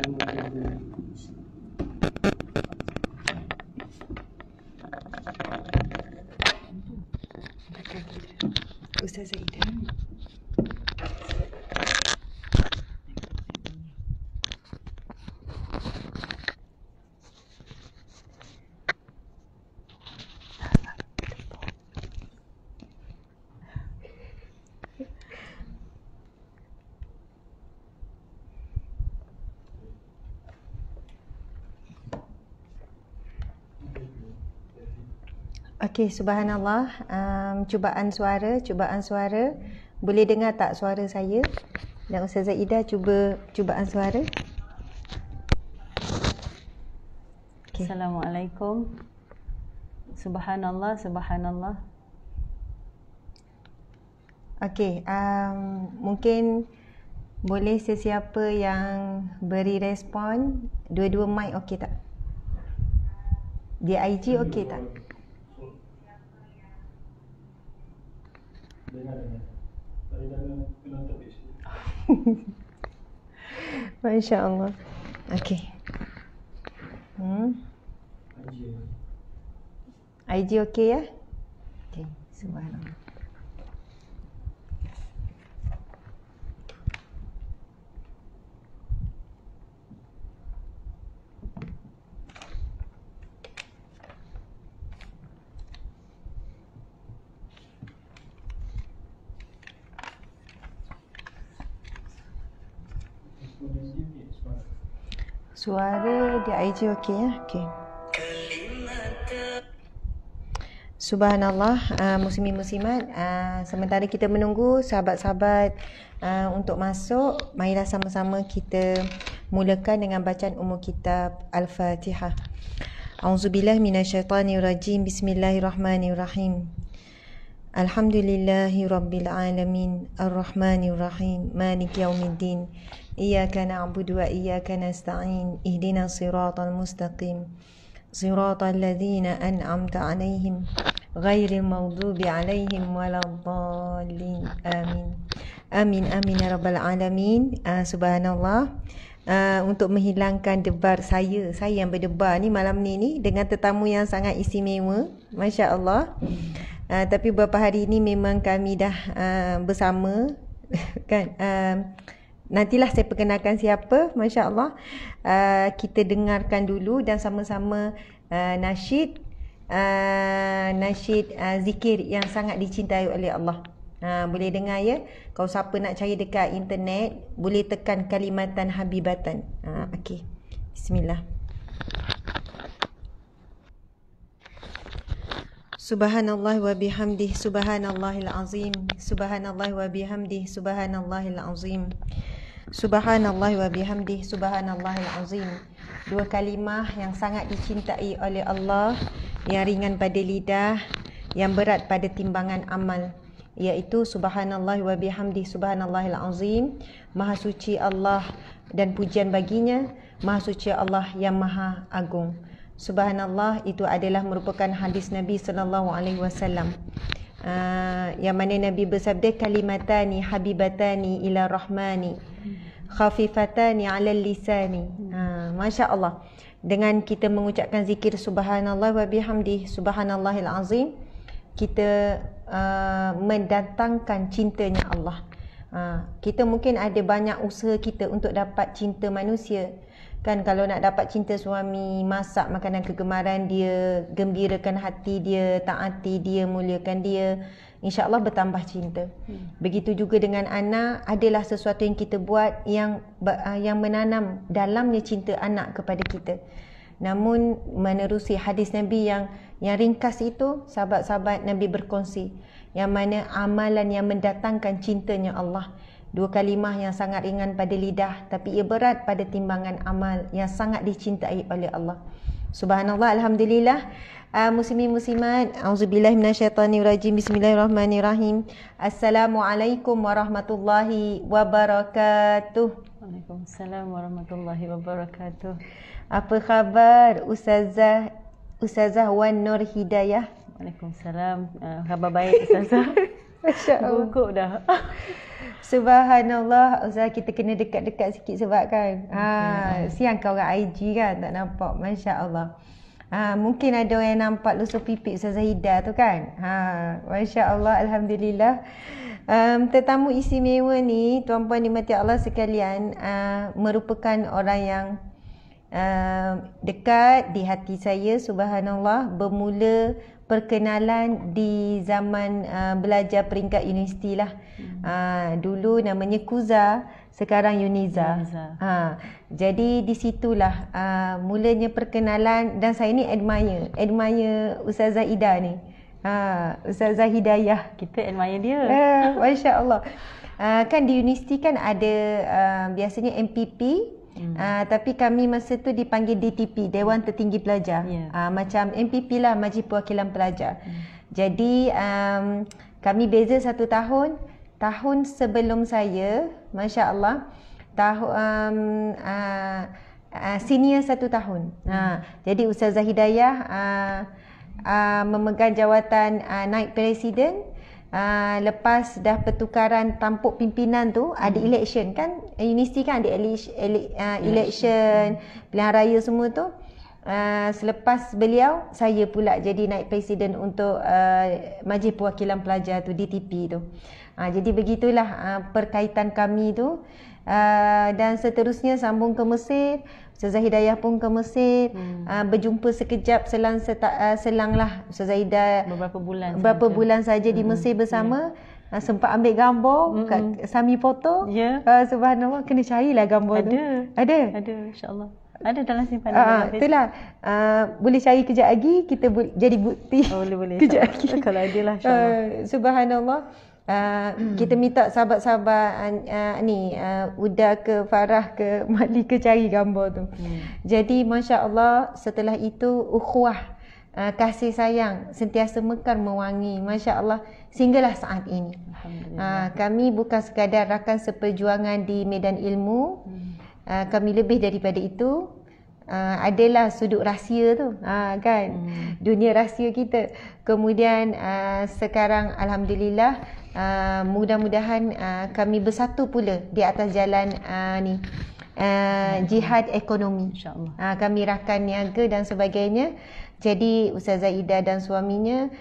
Ustazah Ida. Okey, subhanallah. Cubaan suara. Boleh dengar tak suara saya? Dan Ustazah Ida cuba cubaan suara. Okay. Assalamualaikum. Subhanallah. Okey, mungkin boleh sesiapa yang beri respon, dua-dua mic okey tak? Di IG okey tak? Masya Allah. Okey. IG okey ya? Okey, subhanallah. Suara di IG okey ya? Okey. Subhanallah, muslimin muslimat, sementara kita menunggu sahabat-sahabat untuk masuk, marilah sama-sama kita mulakan dengan bacaan umum kitab Al-Fatihah. A'udzubillahi minasyaitanirrajim. Bismillahirrahmanirrahim. Alhamdulillahi rabbil alamin, arrahmanir rahim, maliki yaumiddin. Iyyaka na'budu wa iyyaka nasta'in. Ihdinas siratal mustaqim. Siratal ladzina an'amta 'alaihim ghairil maghdubi 'alaihim waladdallin. Amin ya rabbal alamin. Subhanallah. Untuk menghilangkan debar saya yang berdebar ni malam ni dengan tetamu yang sangat istimewa, masya-Allah. Tapi beberapa hari ini memang kami dah bersama kan. Nantilah saya perkenalkan siapa, masya-Allah. Kita dengarkan dulu dan sama-sama nasyid zikir yang sangat dicintai oleh Allah. Boleh dengar ya. Kalau siapa nak cari dekat internet, boleh tekan kalimatan habibatan. Okey. Bismillah. Subhanallah wa bihamdih, subhanallahil azim. Subhanallah wa bihamdih, subhanallahil azim. Subhanallah wa bihamdih, subhanallahil azim. Dua kalimah yang sangat dicintai oleh Allah, yang ringan pada lidah, yang berat pada timbangan amal, iaitu subhanallah wa bihamdih, subhanallahil azim. Maha suci Allah dan pujian baginya, maha suci Allah yang maha agung. Subhanallah itu adalah merupakan hadis Nabi SAW, yang mana Nabi bersabda, kalimatani habibatani ila rahmani khafifatani ala lisani. Masya Allah. Dengan kita mengucapkan zikir subhanallah wa bihamdih, subhanallahil azim, kita mendatangkan cintanya Allah. Kita mungkin ada banyak usaha kita untuk dapat cinta manusia. Kan kalau nak dapat cinta suami, masak makanan kegemaran dia, gembirakan hati dia, taati dia, muliakan dia, insya-Allah bertambah cinta. Begitu juga dengan anak, adalah sesuatu yang kita buat yang menanam dalamnya cinta anak kepada kita. Namun menerusi hadis Nabi yang ringkas itu, sahabat-sahabat Nabi berkongsi yang mana amalan yang mendatangkan cintanya Allah. Dua kalimah yang sangat ringan pada lidah, tapi ia berat pada timbangan amal yang sangat dicintai oleh Allah. Subhanallah, alhamdulillah. Muslimin muslimat, auzubillahi minasyaitanirrajim. Bismillahirrahmanirrahim. Assalamualaikum warahmatullahi wabarakatuh. Waalaikumsalam warahmatullahi wabarakatuh. Apa khabar Ustazah Wan Nur Hidayah? Waalaikumsalam. Khabar baik Ustazah. Masya-Allah. Gugup dah. Subhanallah, Ustaz kita kena dekat-dekat sikit sebab kan. Siang kau orang IG kan tak nampak. Masya-Allah. Mungkin ada yang nampak lusuh pipi Ustazah Hida tu kan. Masya-Allah, alhamdulillah. Tetamu istimewa ni, tuan-puan dimati Allah sekalian, merupakan orang yang dekat di hati saya. Subhanallah, bermula perkenalan di zaman belajar peringkat universiti lah. Dulu namanya Kuza, sekarang Uniza. Jadi di situlah mulanya perkenalan, dan saya ni admire Ustazah Ida ni. Ustazah Hidayah. Kita admire dia. Masya Allah. Kan di universiti kan ada biasanya MPP. Tapi kami masa tu dipanggil DTP, Dewan Tertinggi Pelajar. Macam MPP lah, Majlis Perwakilan Pelajar. Jadi kami beza 1 tahun. Tahun sebelum saya, Masya Allah, senior 1 tahun. Jadi Ustazah Hidayah memegang jawatan naib presiden. Lepas dah pertukaran tampuk pimpinan tu, ada election kan, universiti kan ada election, pilihan raya semua tu. Selepas beliau, saya pula jadi naib presiden untuk Majlis Perwakilan Pelajar tu, DTP tu. Jadi begitulah perkaitan kami tu. Dan seterusnya sambung ke Mesir. Ustazah Hidayah pun ke Mesir. Berjumpa sekejap selang lah Ustazah Hidayah beberapa bulan saja di Mesir bersama. Sempat ambil gambar kat Sami Foto. Subhanallah, kena carilah gambar tu. Ada insya-Allah. Ada dalam simpanan. Itulah. Boleh cari kejap lagi, kita jadi bukti. Boleh. Kejap lagi. Kalau ada lah insya-Allah. Subhanallah. Kita minta sahabat-sahabat Uda ke Farah ke Mali ke cari gambar tu. Jadi Masya Allah, setelah itu ukhuwah, kasih sayang sentiasa mekar mewangi, Masya Allah, sehinggalah saat ini. Kami bukan sekadar rakan seperjuangan di medan ilmu. Kami lebih daripada itu. Adalah sudut rahsia tu, kan, dunia rahsia kita. Kemudian sekarang alhamdulillah, mudah-mudahan kami bersatu pula di atas jalan jihad ekonomi, insya-Allah. Kami rakan niaga dan sebagainya. Jadi Ustazah Ida dan suaminya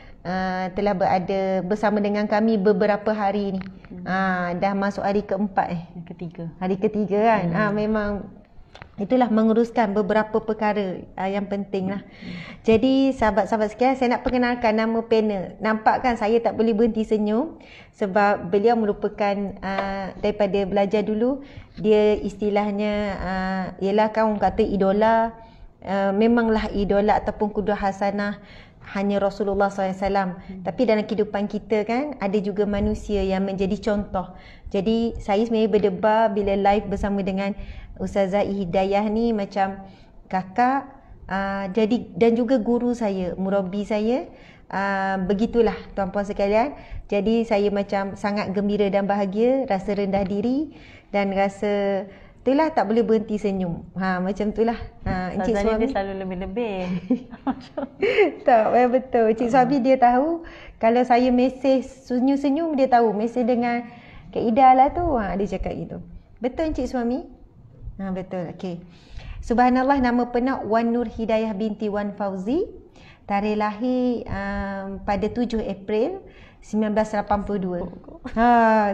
telah berada bersama dengan kami beberapa hari ni. Dah masuk hari keempat hari ketiga kan. Memang itulah menguruskan beberapa perkara yang penting lah. Jadi sahabat-sahabat sekalian, saya nak perkenalkan nama panel. Nampak kan saya tak boleh berhenti senyum sebab beliau merupakan daripada belajar dulu, dia istilahnya ialah kan orang kata idola. Memanglah idola ataupun kudwah hasanah hanya Rasulullah SAW. Tapi dalam kehidupan kita kan ada juga manusia yang menjadi contoh. Jadi saya sebenarnya berdebar bila live bersama dengan Ustazah Hidayah ni macam kakak, jadi dan juga guru saya, murabi saya. Begitulah tuan-puan sekalian. Jadi saya macam sangat gembira dan bahagia, rasa rendah diri dan rasa itulah tak boleh berhenti senyum. Macam itulah. Encik suami dia selalu lebih-lebih. Tak, betul. Encik suami dia tahu kalau saya mesej senyum-senyum, dia tahu mesej dengan Kak Ida lah tu. Dia cakap gitu. Betul Encik suami? Betul. Okey. Subhanallah, nama penak Wan Nur Hidayah binti Wan Fauzi. Tarikh lahir pada 7 April 1982.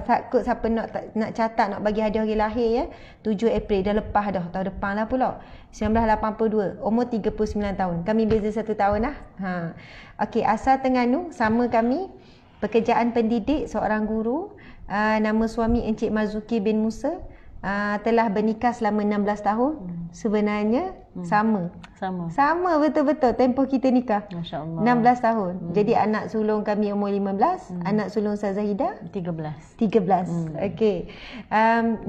Takut siapa nak catat, nak bagi hadiah hari lahir ya. 7 April dah lepas dah, tahun depan lah pula. 1982, umur 39 tahun. Kami beza 1 tahun lah. Okey, asal Terengganu, sama kami. Pekerjaan pendidik, seorang guru. Nama suami Encik Marzuki bin Musa. Telah bernikah selama 16 tahun. Sebenarnya sama betul-betul tempoh kita nikah. Masya-Allah. 16 tahun. Jadi anak sulung kami umur 15, anak sulung Ustazah Hida 13. Okey.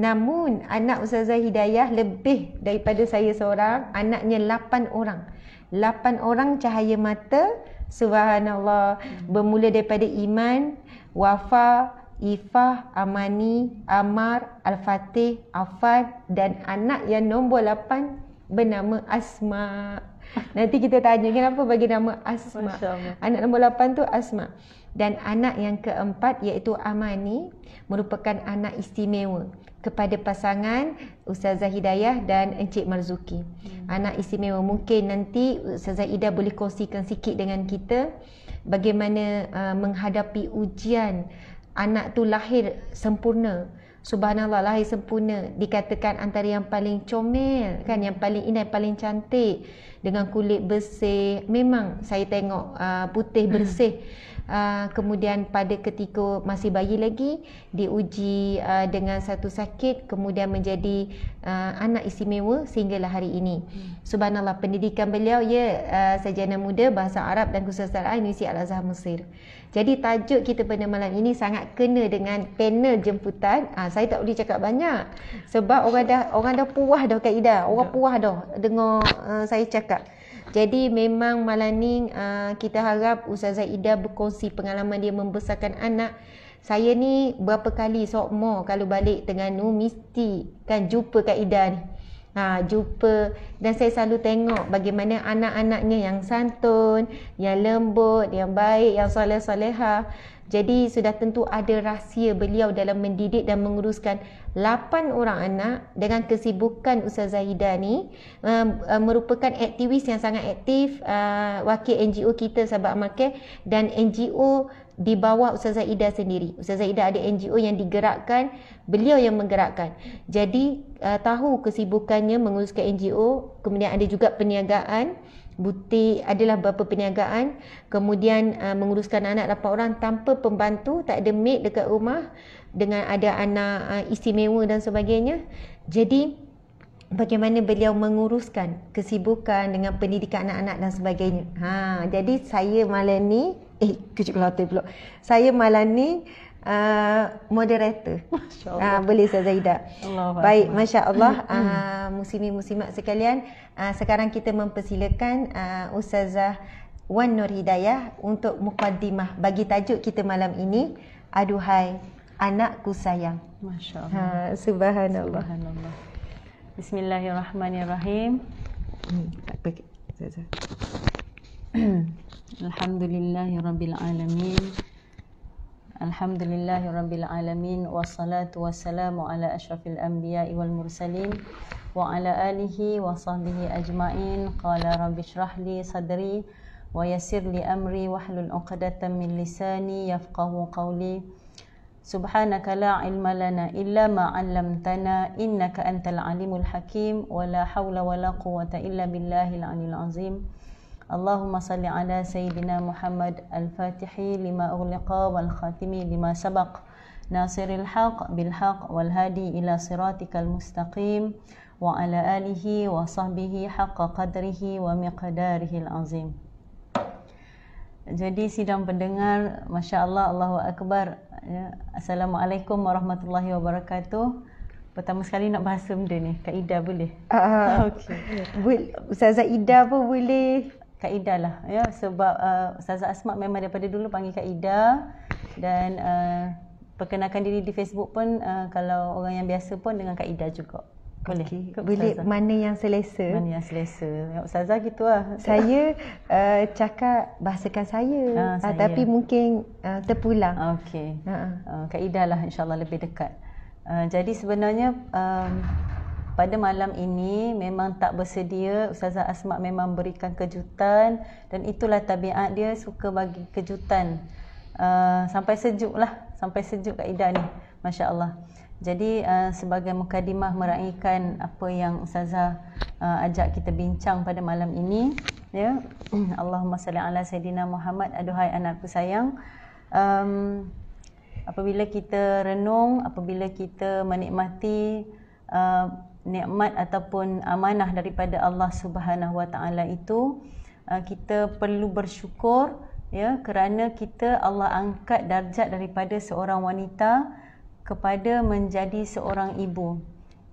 Namun anak Ustazah Hidayah lebih daripada saya seorang, anaknya 8 orang. 8 orang cahaya mata. Subhanallah. Bermula daripada Iman, Wafa, Ifah, Amani, Amar, Al-Fatih, Afan dan anak yang nombor 8 bernama Asma. Nanti kita tanya kenapa bagi nama Asma. Anak nombor 8 tu Asma. Dan anak yang keempat iaitu Amani merupakan anak istimewa kepada pasangan Ustazah Hidayah dan Encik Marzuki. Anak istimewa. Mungkin nanti Ustazah Ida boleh kongsikan sikit dengan kita bagaimana menghadapi ujian. Anak tu lahir sempurna. Subhanallah, lahir sempurna. Dikatakan antara yang paling comel kan, yang paling indah, paling cantik, dengan kulit bersih. Memang saya tengok putih bersih. Kemudian pada ketika masih bayi lagi diuji dengan satu sakit, kemudian menjadi anak istimewa sehinggalah hari ini. Subhanallah, pendidikan beliau sarjana muda bahasa Arab dan kesusastraan Universiti Al-Azhar Mesir. Jadi tajuk kita pada malam ini sangat kena dengan panel jemputan. Saya tak boleh cakap banyak sebab orang dah puas dah Kak Ida. Orang puas dah dengar saya cakap. Jadi memang malam ni kita harap Ustazah Ida berkongsi pengalaman dia membesarkan anak. Saya ni berapa kali sokmo kalau balik Terengganu mesti kan jumpa Kak Ida ni. Jumpa, dan saya selalu tengok bagaimana anak-anaknya yang santun, yang lembut, yang baik, yang soleh-solehah. Jadi sudah tentu ada rahsia beliau dalam mendidik dan menguruskan 8 orang anak. Dengan kesibukan Ustazah Ida ni merupakan aktivis yang sangat aktif, wakil NGO kita Sahabat Amal Care, dan NGO di bawah Ustazah Ida sendiri. Ustazah Ida ada NGO yang digerakkan, beliau yang menggerakkan. Jadi tahu kesibukannya menguruskan NGO, kemudian ada juga perniagaan. Butik adalah beberapa perniagaan, kemudian menguruskan anak 8 orang tanpa pembantu, tak ada maid dekat rumah, dengan ada anak istimewa dan sebagainya. Jadi bagaimana beliau menguruskan kesibukan dengan pendidikan anak-anak dan sebagainya. Jadi saya malam ni kecil kelate pula. Saya malam ni moderator. Masya-Allah. Boleh Ustazah Ida. Baik, masya-Allah. Muslimin-muslimat sekalian, sekarang kita mempersilakan Ustazah Wan Nur Hidayah untuk mukaddimah bagi tajuk kita malam ini, Aduhai Anakku Sayang. Masya-Allah. Subhanallah. Subhanallah. Bismillahirrahmanirrahim. Alhamdulillahirabbil alamin. Alhamdulillahirabbil alamin, wassalatu wassalamu ala asyrafil anbiya'i wal mursalin wa ala alihi wa sahbihi ajma'in. Qala rabbi shrah li sadri wa yassir li amri wahlul 'uqdatam min lisani yafqahu qawli. Subhanaka la ilma lana illa ma 'allamtana innaka antal alimul hakim wa la hawla wa la quwwata illa billahil 'aliyyil 'azim. Allahumma salli ala Sayyidina Muhammad al-Fatihi lima ughliqa wal khatimi lima sabaq nasiril haq bil haq wal hadi ila siratikal mustaqim wa ala alihi wa sahbihi haqqa qadrihi wa miqdarihil azim. Jadi sidang pendengar, masya-Allah, Allahu akbar. Assalamualaikum warahmatullahi wabarakatuh. Pertama sekali nak bahas benda ni, Kak Ida boleh? Okey. Ustazah Ida pun boleh. Kak Ida lah, ya, sebab Ustazah Asma memang daripada dulu panggil Kak Ida, dan perkenalkan diri di Facebook pun kalau orang yang biasa pun dengan Kak Ida juga. Boleh? Okay. Boleh, mana yang selesa. Mana yang selesa. Ya, Ustazah gitu lah. Saya cakap bahasakan saya, tapi mungkin terpulang. Okey. Kak Ida lah insyaAllah lebih dekat. Jadi sebenarnya pada malam ini memang tak bersedia. Ustazah Asma memang berikan kejutan, dan itulah tabiat dia, suka bagi kejutan. Sampai sejuk lah, sampai sejuk Kak Ida ni, masya-Allah. Jadi sebagai mukadimah meraihkan apa yang Ustazah ajak kita bincang pada malam ini, ya. Allahumma salli ala Sayyidina Muhammad. Aduhai anakku sayang. Apabila kita renung, apabila kita menikmati nikmat ataupun amanah daripada Allah Subhanahu Wa Taala itu, kita perlu bersyukur, ya, kerana kita Allah angkat darjat daripada seorang wanita kepada menjadi seorang ibu.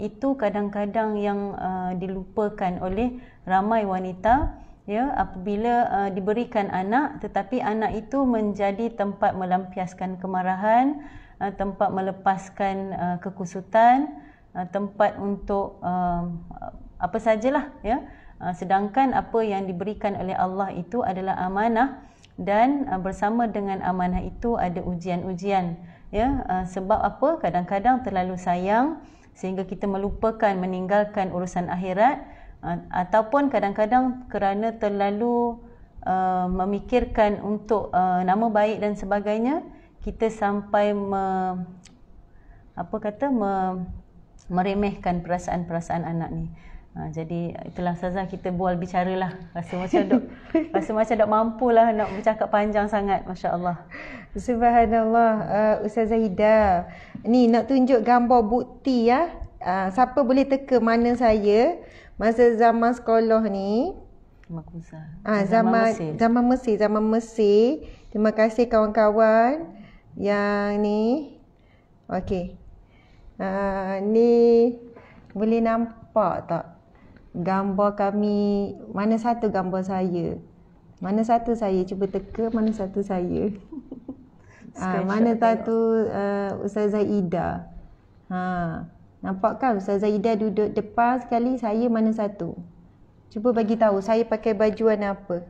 Itu kadang-kadang yang dilupakan oleh ramai wanita, ya, apabila diberikan anak, tetapi anak itu menjadi tempat melampiaskan kemarahan, tempat melepaskan kekusutan, tempat untuk apa sajalah, ya, Sedangkan apa yang diberikan oleh Allah itu adalah amanah, dan bersama dengan amanah itu ada ujian-ujian. Ya, sebab apa? Kadang-kadang terlalu sayang sehingga kita melupakan meninggalkan urusan akhirat, ataupun kadang-kadang kerana terlalu memikirkan untuk nama baik dan sebagainya, kita sampai meremehkan perasaan-perasaan anak ni. Jadi itulah Ustazah, kita bual bicaralah. Rasa macam dok mampulah nak bercakap panjang sangat, masya-Allah. Subhanallah. Ustazah Ida, ni nak tunjuk gambar bukti ya. Siapa boleh teka mana saya masa zaman sekolah ni. Zaman Mesir. Terima kasih kawan-kawan yang ni. Okey. Ni boleh nampak tak gambar kami? Mana satu gambar saya? Mana satu saya? Cuba teka mana satu saya. Mana satu Ustazah Ida. Nampak kan Ustazah Ida duduk depan sekali, saya mana satu? Cuba bagi tahu saya pakai baju warna apa?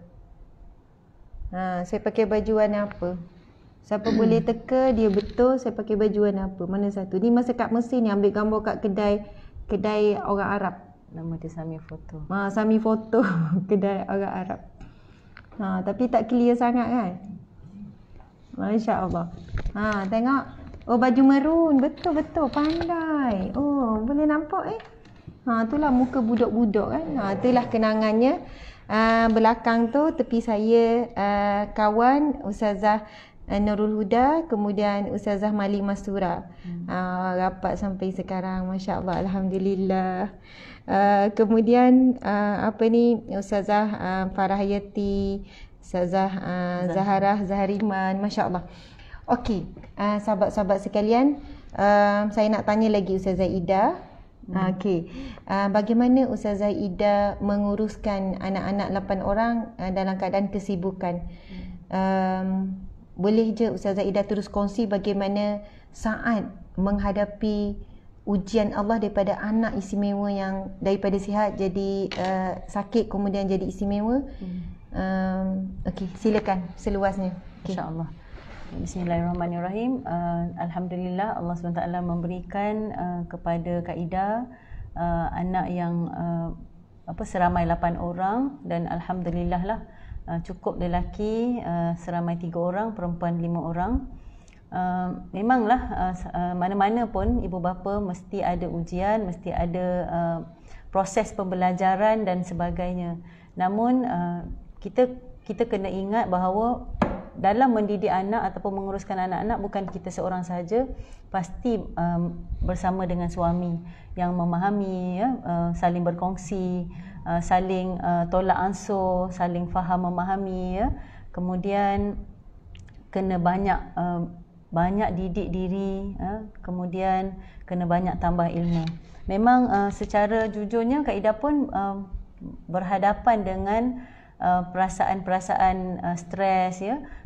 Saya pakai baju warna apa? Siapa boleh teka dia betul saya pakai baju warna apa? Mana satu? Ni masa kat Mesir ni, ambil gambar kat kedai orang Arab. Nama dia Sami Foto. Sami Foto kedai orang Arab. Tapi tak clear sangat kan? Masya-Allah. Tengok. Oh, baju merun. Betul-betul pandai. Oh, boleh nampak itulah muka budak-budak kan. Itulah kenangannya. Belakang tu tepi saya kawan Ustazah Nurul Huda, kemudian Ustazah Malik Mastura. Rapat sampai sekarang, masya-Allah, alhamdulillah. Kemudian Ustazah Farah Hayati, Ustazah Zaharah Zahariman, masya-Allah. Okey, sahabat-sahabat sekalian, saya nak tanya lagi Ustazah Ida. Okey. Bagaimana Ustazah Ida menguruskan anak-anak 8 orang dalam keadaan kesibukan? Boleh je Ustazah Ida terus kongsi bagaimana saat menghadapi ujian Allah daripada anak istimewa yang daripada sihat jadi sakit kemudian jadi istimewa. Okey, silakan seluasnya. Insya-Allah. Bismillahirrahmanirrahim. Alhamdulillah Allah SWT memberikan kepada Kak Ida anak yang seramai 8 orang, dan alhamdulillah lah cukup lelaki seramai 3 orang, perempuan 5 orang. Memanglah mana-mana pun ibu bapa mesti ada ujian, mesti ada proses pembelajaran dan sebagainya. Namun kita kena ingat bahawa dalam mendidik anak ataupun menguruskan anak-anak bukan kita seorang sahaja, pasti bersama dengan suami yang memahami, saling berkongsi, saling tolak ansur, saling faham memahami, kemudian kena banyak didik diri, kemudian kena banyak tambah ilmu. Memang secara jujurnya Kak Ida pun berhadapan dengan perasaan-perasaan stres,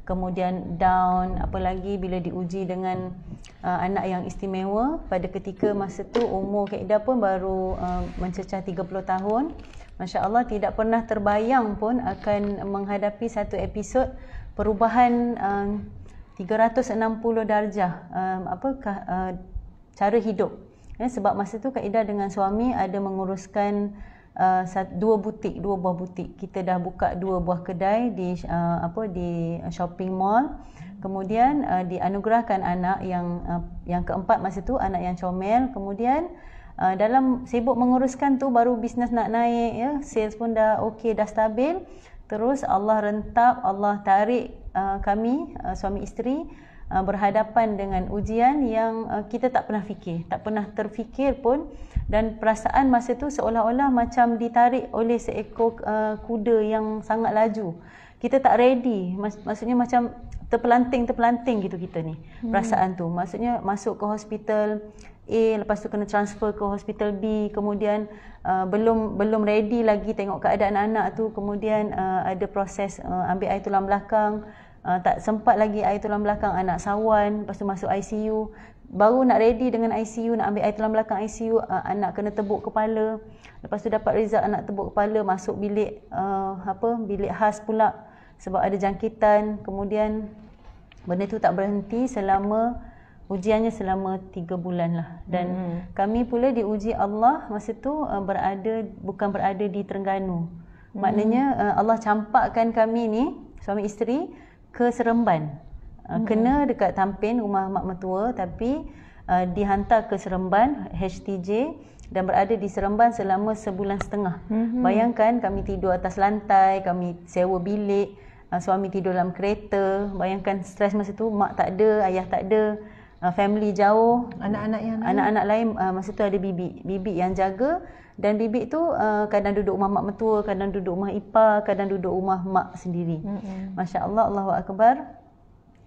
kemudian down, apalagi bila diuji dengan anak yang istimewa. Pada ketika masa tu umur Kak Ida pun baru mencecah 30 tahun. Masya-Allah, tidak pernah terbayang pun akan menghadapi satu episod perubahan 360 darjah cara hidup. Sebab masa tu Kak Ida dengan suami ada menguruskan dua buah butik. Kita dah buka 2 buah kedai di shopping mall. Kemudian dianugerahkan anak yang keempat masa tu, anak yang comel. Kemudian dalam sibuk menguruskan tu baru bisnes nak naik, sales pun dah okey, dah stabil. Terus Allah rentap, Allah tarik kami suami isteri berhadapan dengan ujian yang kita tak pernah fikir, tak pernah terfikir pun, dan perasaan masa tu seolah-olah macam ditarik oleh seekor kuda yang sangat laju. Kita tak ready, maksudnya macam terpelanting gitu kita ni. Perasaan tu maksudnya masuk ke hospital A, lepas tu kena transfer ke hospital B, kemudian belum ready lagi tengok keadaan anak tu, kemudian ada proses ambil air tulang belakang, tak sempat lagi air tulang belakang, anak sawan, lepas tu masuk ICU. baru nak ready dengan ICU, nak ambil air tulang belakang ICU, anak kena tebuk kepala. Lepas tu dapat result anak tebuk kepala, masuk bilik bilik khas pula sebab ada jangkitan. Kemudian benda tu tak berhenti selama ujiannya selama 3 bulan lah. Dan kami pula diuji Allah masa tu bukan berada di Terengganu. Maknanya Allah campakkan kami ni suami isteri ke Seremban. Kena dekat Tampin rumah mak mertua, tapi dihantar ke Seremban HTJ dan berada di Seremban selama 1.5 bulan. Bayangkan kami tidur atas lantai, kami sewa bilik, suami tidur dalam kereta. Bayangkan stres masa tu, mak tak ada, ayah tak ada, family jauh, anak-anak lain masa tu ada bibi yang jaga. Dan bibi tu kadang duduk rumah mak mertua, kadang duduk rumah ipar, kadang duduk rumah mak sendiri. Masya Allah, Allahu Akbar.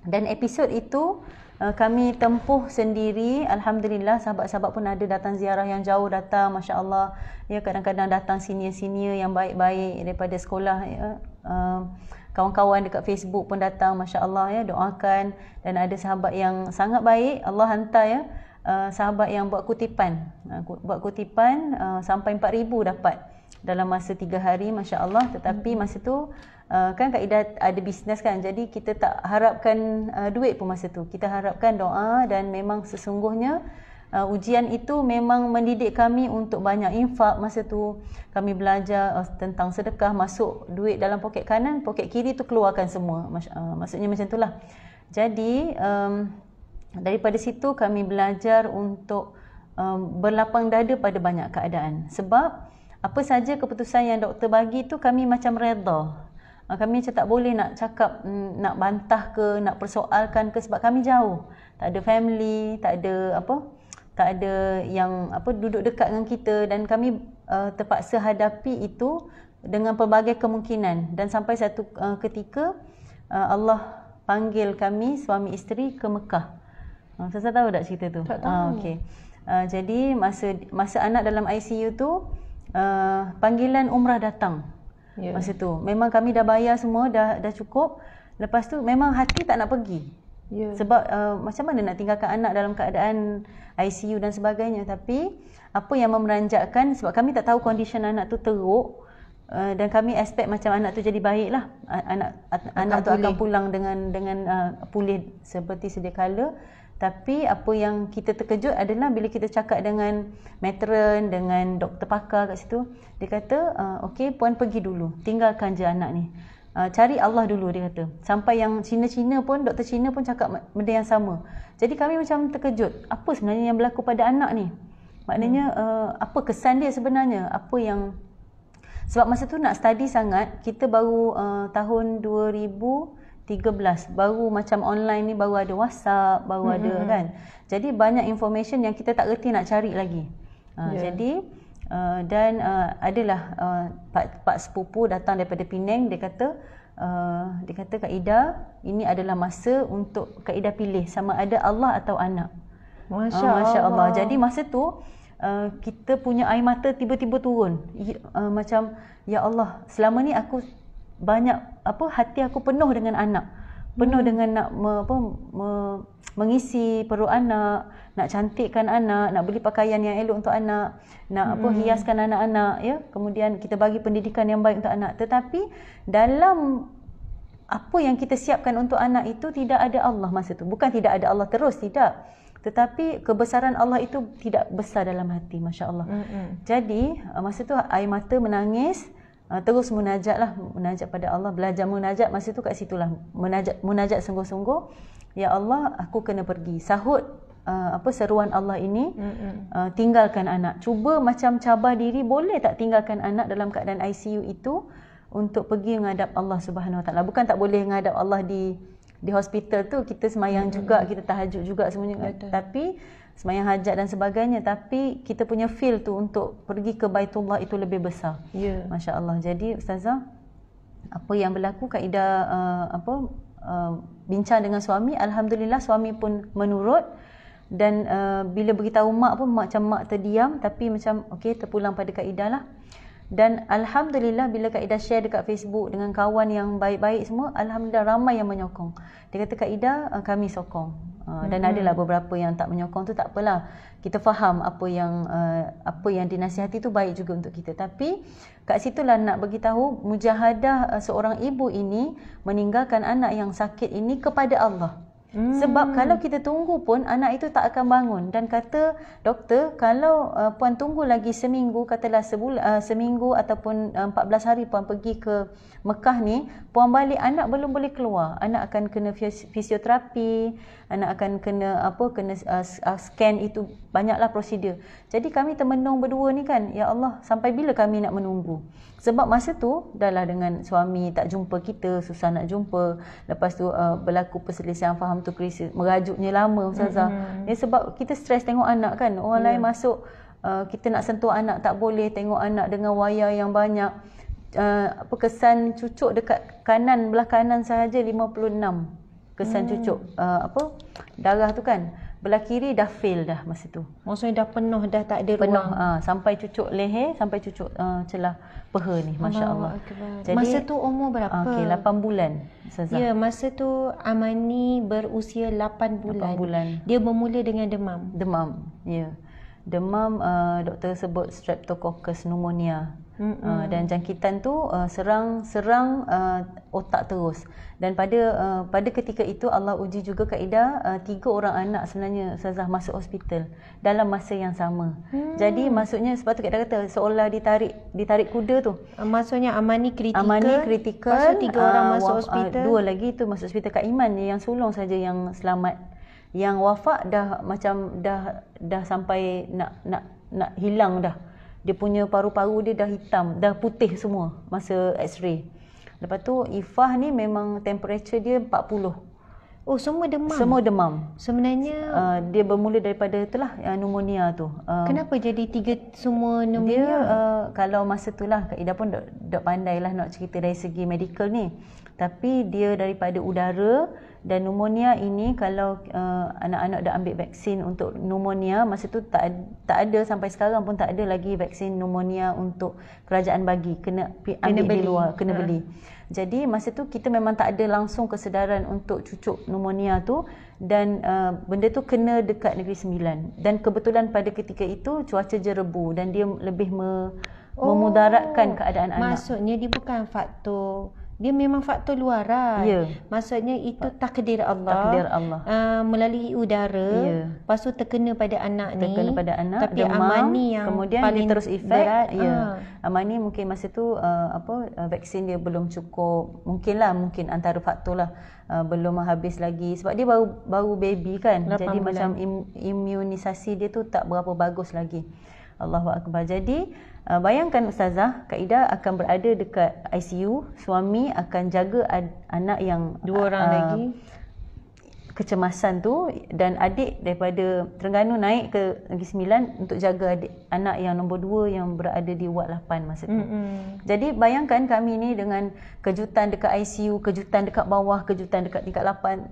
Dan episod itu kami tempuh sendiri. Alhamdulillah, sahabat-sahabat pun ada datang ziarah yang jauh datang, Masya Allah. Ya, kadang-kadang datang senior-senior yang baik-baik daripada sekolah. Ya. Kawan-kawan dekat Facebook pun datang, Masya Allah, ya, doakan. Dan ada sahabat yang sangat baik, Allah hantar, ya, sahabat yang buat kutipan. Sampai 4,000 dapat dalam masa 3 hari, Masya Allah. Tetapi masa tu kan Kak Ida ada bisnes kan, jadi kita tak harapkan duit pun masa tu. Kita harapkan doa, dan memang sesungguhnya ujian itu memang mendidik kami untuk banyak infak. Masa tu kami belajar tentang sedekah, masuk duit dalam poket kanan, poket kiri tu keluarkan semua. Maksudnya macam itulah. Jadi daripada situ kami belajar untuk berlapang dada pada banyak keadaan. Sebab apa saja keputusan yang doktor bagi tu kami macam redha. Kami macam tak boleh nak cakap, nak bantah ke, nak persoalkan ke, sebab kami jauh. Tak ada family, tak ada yang duduk dekat dengan kita, dan kami terpaksa hadapi itu dengan pelbagai kemungkinan. Dan sampai satu ketika Allah panggil kami suami isteri ke Mekah. Saya tahu tak cerita tu? Tak tahu. Okey. Jadi masa anak dalam ICU tu, panggilan umrah datang. Masa tu memang kami dah bayar semua, dah cukup. Lepas tu memang hati tak nak pergi. Sebab macam mana nak tinggalkan anak dalam keadaan ICU dan sebagainya. Tapi apa yang memeranjatkan, sebab kami tak tahu kondisi anak tu teruk, dan kami expect macam anak tu jadi baik lah, anak tu akan pulang dengan pulih seperti sedia kala. Tapi apa yang kita terkejut adalah bila kita cakap dengan matron, dengan doktor pakar kat situ, dia kata, okey, puan pergi dulu, tinggalkan je anak ni, cari Allah dulu, dia kata. Sampai yang Cina-Cina pun, doktor Cina pun cakap benda yang sama. Jadi kami macam terkejut, apa sebenarnya yang berlaku pada anak ni? Maknanya apa kesan dia sebenarnya? Apa yang, sebab masa tu nak study sangat, kita baru tahun 2013 baru macam online ni, baru ada WhatsApp, baru ada kan. Jadi banyak information yang kita tak reti nak cari lagi. Jadi dan adalah pak sepupu datang daripada Penang, dia kata Kak Ida, ini adalah masa untuk Kak Ida pilih sama ada Allah atau anak. Masya Allah. Jadi masa tu kita punya air mata tiba-tiba turun. Macam, ya Allah, selama ni aku banyak hati aku penuh dengan anak, penuh dengan nak mengisi perut anak, nak cantikkan anak, nak beli pakaian yang elok untuk anak, nak hiaskan anak-anak, ya. Kemudian kita bagi pendidikan yang baik untuk anak. Tetapi dalam apa yang kita siapkan untuk anak itu tidak ada Allah masa tu. Bukan tidak ada Allah terus, tidak. Tetapi kebesaran Allah itu tidak besar dalam hati, Masya Allah. Jadi masa tu air mata menangis. Terus munajat pada Allah, belajar munajat. Masa tu kat situlah munajat sungguh-sungguh. Ya Allah, aku kena pergi sahut seruan Allah ini. Tinggalkan anak. Cuba macam cabar diri, boleh tak tinggalkan anak dalam keadaan ICU itu untuk pergi menghadap Allah Subhanahu Wa Taala. Bukan tak boleh menghadap Allah di hospital tu, kita semayang juga, kita tahajud juga semuanya. Tapi semayang hajat dan sebagainya, tapi kita punya feel tu untuk pergi ke Baitullah itu lebih besar. Masya Allah. Jadi Ustazah, apa yang berlaku, Kak Ida bincang dengan suami. Alhamdulillah suami pun menurut. Dan bila beritahu mak pun macam mak terdiam, tapi macam okey, terpulang pada Kak Ida lah. Dan alhamdulillah bila Kak Ida share dekat Facebook dengan kawan yang baik-baik semua, alhamdulillah ramai yang menyokong. Dia kata, Kak Ida, kami sokong. Dan adalah beberapa yang tak menyokong tu, tak apalah. Kita faham apa yang dinasihati tu baik juga untuk kita. Tapi kat situlah nak bagi tahu mujahadah seorang ibu ini meninggalkan anak yang sakit ini kepada Allah. Sebab kalau kita tunggu pun anak itu tak akan bangun. Dan kata doktor, kalau puan tunggu lagi seminggu, katalah seminggu ataupun 14 hari puan pergi ke Mekah ni, puan balik anak belum boleh keluar. Anak akan kena fisioterapi, anak akan kena scan, itu banyaklah prosedur. Jadi kami termenung berdua ni kan, ya Allah, sampai bila kami nak menunggu? Sebab masa tu dahlah dengan suami tak jumpa kita, susah nak jumpa. Lepas tu berlaku perselisihan faham tu, krisis, merajuknya lama Ustazah. Ya, sebab kita stres tengok anak kan, orang lain masuk, kita nak sentuh anak tak boleh, tengok anak dengan wayar yang banyak. Kesan cucuk dekat kanan, belah kanan sahaja 56 kesan cucuk darah tu kan. Belah kiri dah fail dah masa tu. Maksudnya dah penuh, dah tak ada penuh, ruang. sampai cucuk leher, sampai cucuk celah peha ni, masya-Allah. Jadi masa tu umur berapa? Okey, 8 bulan. Ustazah. Ya, masa tu Amani berusia 8 bulan. 8 bulan. Dia bermula dengan demam. Demam, ya. Demam, doktor sebut streptococcus pneumonia. Dan jangkitan tu serang otak terus. Dan pada ketika itu Allah uji juga Kak Ida, 3 orang anak sebenarnya Ustazah masuk hospital dalam masa yang sama. Jadi maksudnya sebab tu Kak Ida kata seolah ditarik kuda tu. Maksudnya Amani kritikal. Lepas tu 3 orang masuk hospital. 2 lagi tu masuk hospital. Kak Iman yang sulung saja yang selamat. Yang wafat dah macam dah sampai nak hilang dah. Dia punya paru-paru dia dah hitam, dah putih semua masa x-ray. Lepas tu Ifah ni memang temperature dia 40. Oh, semua demam? Semua demam. Sebenarnya dia bermula daripada itulah pneumonia tu. Kenapa jadi 3 semua pneumonia? Dia kalau masa itulah Kak Ida pun dok pandailah nak cerita dari segi medical ni. Tapi dia daripada udara. Dan pneumonia ini kalau anak-anak dah ambil vaksin untuk pneumonia, masa tu tak ada, sampai sekarang pun tak ada lagi vaksin pneumonia untuk kerajaan bagi, kena ambil di luar, kena beli. Jadi masa tu kita memang tak ada langsung kesedaran untuk cucuk pneumonia tu, dan benda tu kena dekat Negeri Sembilan. Dan kebetulan pada ketika itu cuaca jerebu dan dia lebih memudaratkan keadaan anak. Maksudnya dia bukan faktor, dia memang faktor luaran. Ya. Maksudnya itu takdir Allah. Takdir Allah. Melalui udara. Ya. Lepas tu terkena pada anak ni. Terkena pada anak. Tapi demam, Amani yang kemudian paling dia terus efek. Ya. Amani mungkin masa tu vaksin dia belum cukup. Mungkin antara faktor lah. Belum habis lagi. Sebab dia baru baby kan. Jadi bulan. Macam imunisasi dia tu tak berapa bagus lagi. Allahu Akbar. Jadi bayangkan Ustazah, Kak Ida akan berada dekat ICU, suami akan jaga anak yang 2 orang lagi, kecemasan tu, dan adik daripada Terengganu naik ke Negeri Sembilan untuk jaga anak yang nombor 2 yang berada di Ward 8 masa tu. Jadi bayangkan kami ni dengan kejutan dekat ICU, kejutan dekat bawah, kejutan dekat tingkat 8.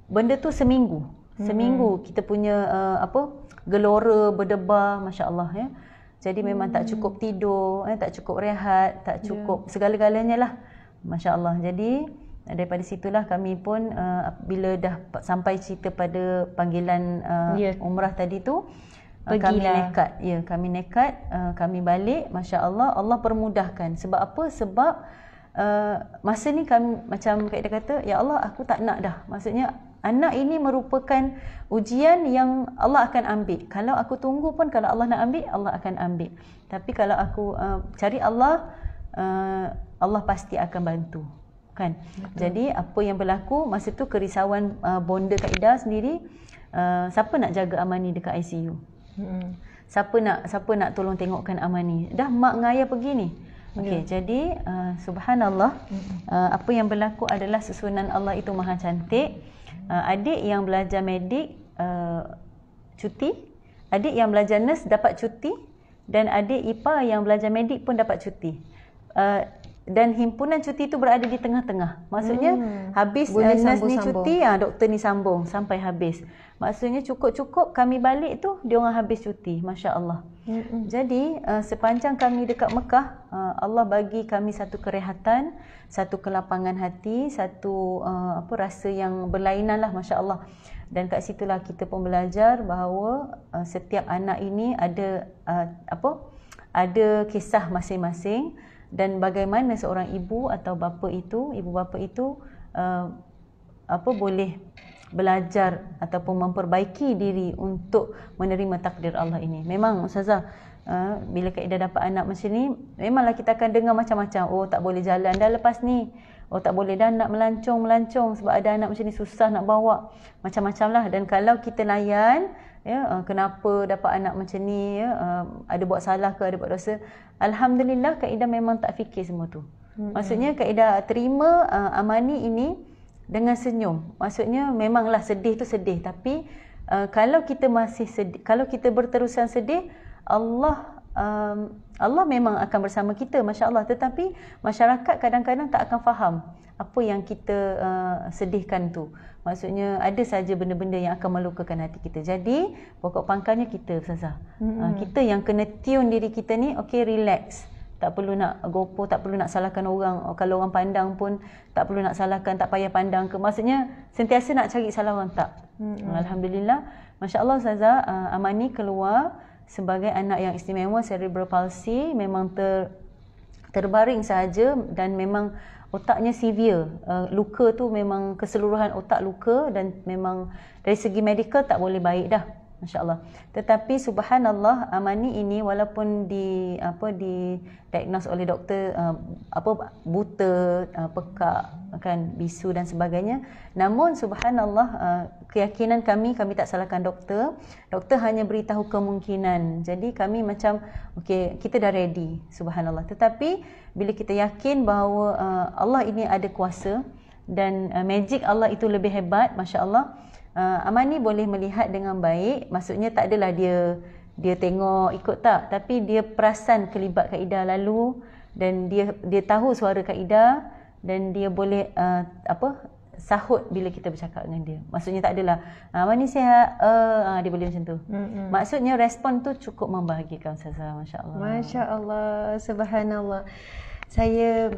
Benda tu seminggu. Seminggu kita punya gelora berdebar, masya-Allah ya. Jadi memang tak cukup tidur, tak cukup rehat, tak cukup segala-galanya lah. Masya-Allah. Jadi daripada situlah kami pun bila dah sampai cerita pada panggilan umrah tadi tu, kami nekat, kami balik. Masya-Allah, Allah permudahkan. Sebab apa? Sebab masa ni kami macam Kak Ida kata, ya Allah, aku tak nak dah. Maksudnya anak ini merupakan ujian yang Allah akan ambil. Kalau aku tunggu pun, kalau Allah nak ambil, Allah akan ambil. Tapi kalau aku cari Allah, Allah pasti akan bantu. Kan? Betul. Jadi apa yang berlaku masa tu, kerisauan bonda Kak Ida sendiri, siapa nak jaga Amani dekat ICU? Siapa nak tolong tengokkan Amani? Dah mak dengan ayah pergi ni. Okey, jadi subhanallah, apa yang berlaku adalah susunan Allah itu maha cantik. Adik yang belajar medik cuti, adik yang belajar nurse dapat cuti, dan adik ipar yang belajar medik pun dapat cuti. dan himpunan cuti itu berada di tengah-tengah. Maksudnya habis Boleh nurse ni sambung-sambung. cuti, doktor ni sambung sampai habis. Maksudnya cukup-cukup kami balik tu dia orang habis cuti, masya-Allah. Jadi sepanjang kami dekat Mekah, Allah bagi kami satu kerehatan, satu kelapangan hati, satu rasa yang berlainan lah, masya-Allah. Dan kat situlah kita pun belajar bahawa setiap anak ini ada ada kisah masing-masing, dan bagaimana seorang ibu atau bapa itu, ibu bapa itu boleh belajar ataupun memperbaiki diri untuk menerima takdir Allah ini. Memang Ustazah, bila Kak Ida dapat anak macam ni, memanglah kita akan dengar macam-macam. Oh, tak boleh jalan dah lepas ni. Oh, tak boleh dah nak melancong sebab ada anak macam ni, susah nak bawa. Macam-macam lah. Dan kalau kita layan, kenapa dapat anak macam ni, ada buat salah ke, ada buat dosa, alhamdulillah Kak Ida memang tak fikir semua tu. Maksudnya Kak Ida terima Amani ini dengan senyum. Maksudnya memanglah sedih tu sedih, tapi kalau kita masih sedih, kalau kita berterusan sedih, Allah memang akan bersama kita, masya-Allah. Tetapi masyarakat kadang-kadang tak akan faham apa yang kita sedihkan tu. Maksudnya ada saja benda-benda yang akan melukakan hati kita. Jadi pokok pangkalnya kita, Ustazah. Kita yang kena tune diri kita ni, okey, relax. Tak perlu nak gopoh, tak perlu nak salahkan orang. Kalau orang pandang pun tak perlu nak salahkan, tak payah pandang ke. Maksudnya sentiasa nak cari salah orang, tak. Alhamdulillah, masya-Allah Ustazah, Amani keluar sebagai anak yang istimewa, cerebral palsy, memang terbaring sahaja dan memang otaknya severe. Luka tu memang keseluruhan otak luka dan memang dari segi medikal tak boleh baik dah, masya-Allah. Tetapi subhanallah, Amani ini walaupun di diagnos oleh doktor buta, pekak, kan, bisu dan sebagainya, namun subhanallah, keyakinan kami tak salahkan doktor. Doktor hanya beritahu kemungkinan. Jadi kami macam okey, kita dah ready, subhanallah. Tetapi bila kita yakin bahawa Allah ini ada kuasa dan magic Allah itu lebih hebat, masya-Allah, Amani boleh melihat dengan baik. Maksudnya tak adalah dia tengok ikut, tak, tapi dia perasan kelibat Kak Ida lalu, dan dia tahu suara Kak Ida, dan dia boleh sahut bila kita bercakap dengan dia. Maksudnya tak adalah Amani sihat, dia boleh macam tu. Maksudnya respon tu cukup membahagikan, Ustazah, masya-Allah. Masya-Allah, subhanallah. Saya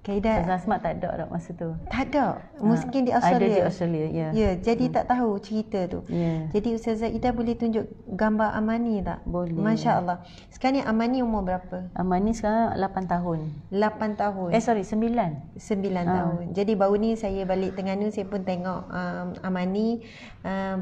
Kak Ida, Ustazah Asmat tak ada masa tu? Tak ada. Mungkin di Australia. Ada di Australia, ya. Ya, jadi tak tahu cerita tu. Jadi Ustazah Ida boleh tunjuk gambar Amani tak? Boleh. Masya-Allah. Sekarang ni Amani umur berapa? Amani sekarang 8 tahun. 8 tahun. 9. 9 tahun. Jadi baru ni saya balik Terengganu, saya pun tengok Amani.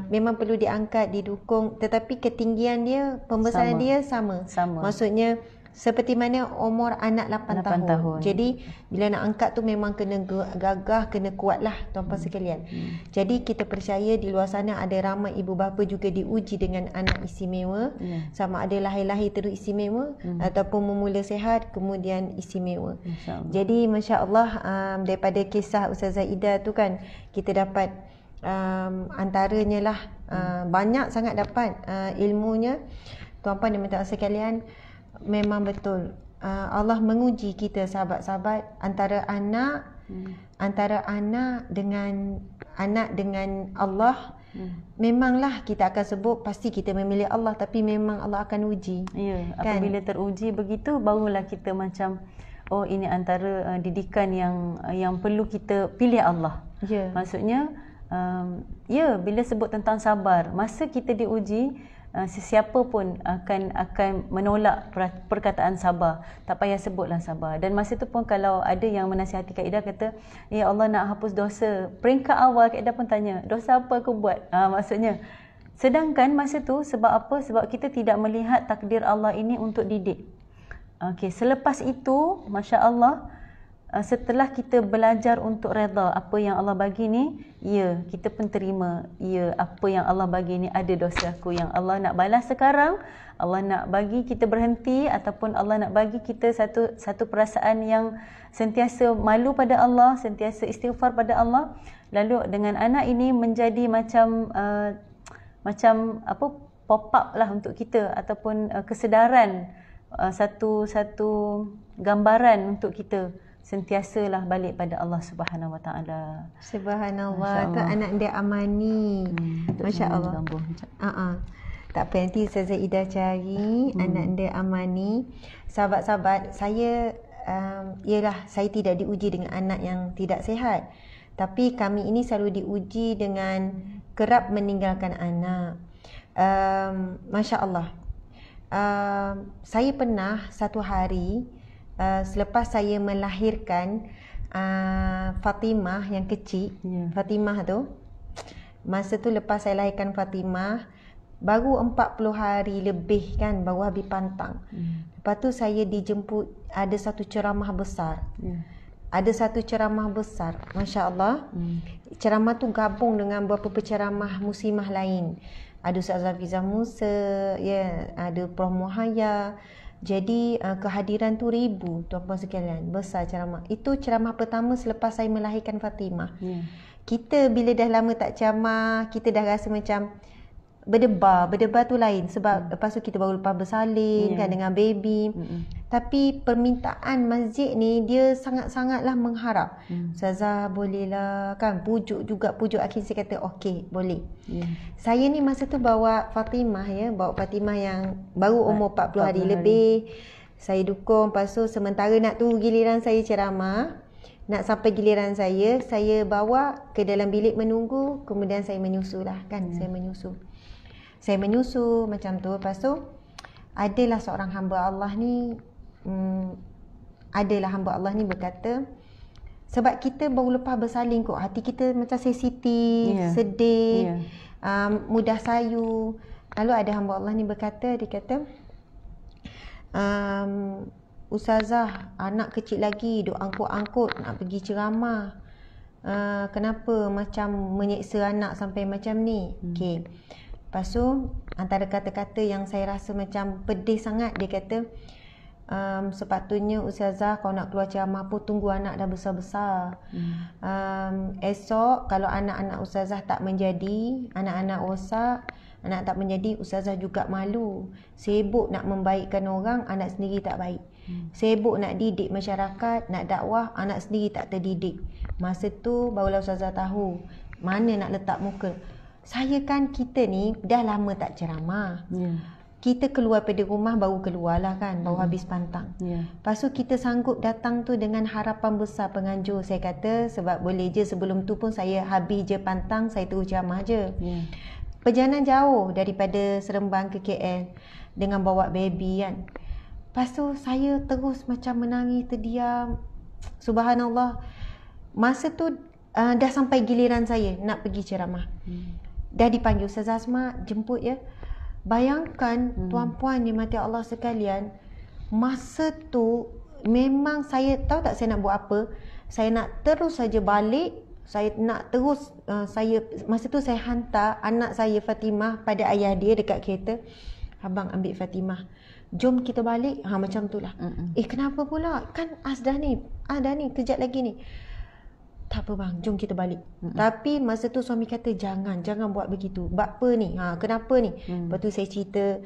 Memang perlu diangkat, didukung, tetapi ketinggian dia, pembesaran dia sama. Maksudnya seperti mana umur anak 8 tahun. Jadi bila nak angkat tu memang kena gagah, kena kuat lah tuan-puan sekalian. Jadi kita percaya di luar sana ada ramai ibu bapa juga diuji dengan anak istimewa. Sama ada lahir-lahir terus istimewa ataupun memula sehat kemudian istimewa. Jadi masya-Allah, daripada kisah Ustazah Ida tu kan, kita dapat antaranya lah, banyak sangat dapat ilmunya. Tuan-puan dan puan-puan sekalian, memang betul Allah menguji kita sahabat-sahabat, antara anak dengan Allah. Memanglah kita akan sebut pasti kita memilih Allah, tapi memang Allah akan uji. Ya, kan? Apabila teruji begitu, barulah kita macam, oh, ini antara didikan yang perlu kita pilih Allah. Maksudnya bila sebut tentang sabar, masa kita diuji, sesiapa pun akan menolak perkataan sabar. Tak payah sebutlah sabar. Dan masa tu pun kalau ada yang menasihati Kak Ida kata, ya Allah nak hapus dosa, peringkat awal Kak Ida pun tanya, dosa apa aku buat? Maksudnya, sedangkan masa tu sebab apa? Sebab kita tidak melihat takdir Allah ini untuk didik. Okey, selepas itu, masya-Allah, setelah kita belajar untuk redha apa yang Allah bagi ni, ya, kita pun terima, ya, apa yang Allah bagi ni ada dosaku yang Allah nak balas sekarang, Allah nak bagi kita berhenti, ataupun Allah nak bagi kita satu perasaan yang sentiasa malu pada Allah, sentiasa istighfar pada Allah. Lalu dengan anak ini menjadi macam pop up lah untuk kita, ataupun kesedaran satu gambaran untuk kita sentiasalah balik pada Allah Subhanahu Wa Taala. Subhanallah. Tu anak dia Amani. Masya Allah. Tak apa, nanti Ustazah Ida cari anak dia Amani. Sahabat-sahabat, saya ialah saya tidak diuji dengan anak yang tidak sihat. Tapi kami ini selalu diuji dengan kerap meninggalkan anak. Masya Allah. Saya pernah satu hari selepas saya melahirkan Fatimah yang kecil, Fatimah tu, masa tu lepas saya lahirkan Fatimah, baru 40 hari lebih kan, baru habis pantang. Lepas tu saya dijemput, ada satu ceramah besar. Ada satu ceramah besar, Masya Allah. Ceramah tu gabung dengan beberapa penceramah muslimah lain. Ada Ustaz Hafizah Musa, ada Prof Muhaya. Jadi kehadiran tu 1000 tuan-puan sekalian, besar ceramah. Itu ceramah pertama selepas saya melahirkan Fatimah. Kita bila dah lama tak ceramah, kita dah rasa macam berdebar tu lain sebab lepas tu kita baru lepas bersalin kan dengan baby. Tapi permintaan masjid ni dia sangat-sangatlah mengharap. Ustazah bolehlah kan, pujuk akhir saya kata okey boleh. Saya ni masa tu bawa Fatimah yang baru umur 40 hari lebih. Saya dukung, lepas tu sementara nak tunggu giliran saya ceramah, nak sampai giliran saya bawa ke dalam bilik menunggu, kemudian saya menyusulah kan. Saya menyusu macam tu. Lepas tu adalah seorang hamba Allah ni berkata, sebab kita baru lepas bersalin kok, hati kita macam sensitif, sedih, mudah sayu. Lalu ada hamba Allah ni berkata, dia kata, Ustazah, anak kecil lagi duk angkut-angkut nak pergi ceramah, kenapa macam menyeksa anak sampai macam ni? Okey. Lepas tu antara kata-kata yang saya rasa macam pedih sangat, dia kata, sepatutnya Ustazah kalau nak keluar ceramah pun tunggu anak dah besar-besar. Esok kalau anak-anak Ustazah tak menjadi, anak-anak rosak, anak tak menjadi, Ustazah juga malu. Sibuk nak membaikkan orang, anak sendiri tak baik. Sibuk nak didik masyarakat, nak dakwah, anak sendiri tak terdidik. Masa tu barulah Ustazah tahu mana nak letak muka. Kita ni dah lama tak ceramah. Kita keluar pada rumah baru keluarlah kan, baru habis pantang. Lepas tu kita sanggup datang tu dengan harapan besar penganjur. Saya kata sebab boleh je sebelum tu pun saya habis je pantang, saya terus ceramah je. Perjalanan jauh daripada Seremban ke KL dengan bawa baby kan. Lepas tu saya terus macam menangis terdiam. Subhanallah. Masa tu dah sampai giliran saya nak pergi ceramah. Dah dipanggil Ustazah Asma jemput ya. Bayangkan tuan-puan dimati Allah sekalian, masa tu memang saya tahu tak saya nak buat apa. Saya nak terus saja balik. Saya nak terus masa tu saya hantar anak saya Fatimah pada ayah dia dekat kereta. Abang ambil Fatimah, jom kita balik. Macam tu lah. Kenapa pula? Kan dah ni kejap lagi ni. Tak apa bang, jom kita balik. Tapi masa tu suami kata jangan buat begitu. Buat apa ni? Kenapa ni? Lepas tu saya cerita.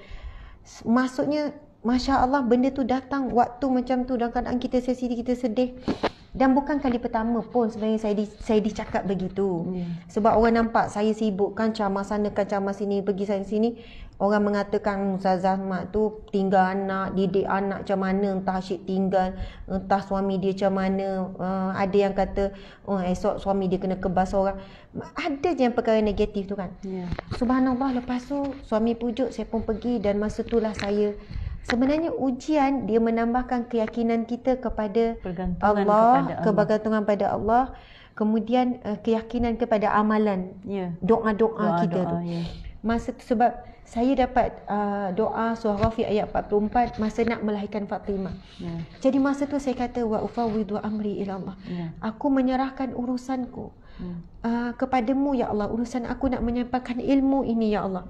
Maksudnya Masya Allah, benda tu datang waktu macam tu dalam keadaan kita sensitif, kita sedih. Dan bukan kali pertama pun sebenarnya saya dicakap begitu. Sebab orang nampak saya sibuk kan, ceramah sana kan, ceramah sini, pergi sana sini. Orang mengatakan Ustazah Ahmad tu tinggal anak, didik anak macam mana, entah asyik tinggal, entah suami dia macam mana. Ada yang kata esok suami dia kena kebas orang. Ada je yang perkara negatif tu kan. Subhanallah, lepas tu suami pujuk, saya pun pergi. Dan masa itulah saya, sebenarnya ujian dia menambahkan keyakinan kita kepada Allah, kebergantungan pada Allah, kemudian keyakinan kepada amalan, doa-doa kita tu. Masa tu sebab saya dapat doa surah Ghafir ayat 44 masa nak melahirkan Fatimah. Jadi masa tu saya kata wa ufawwidu amri ila Allah. Aku menyerahkan urusanku kepadamu ya Allah. Urusan aku nak menyampaikan ilmu ini ya Allah.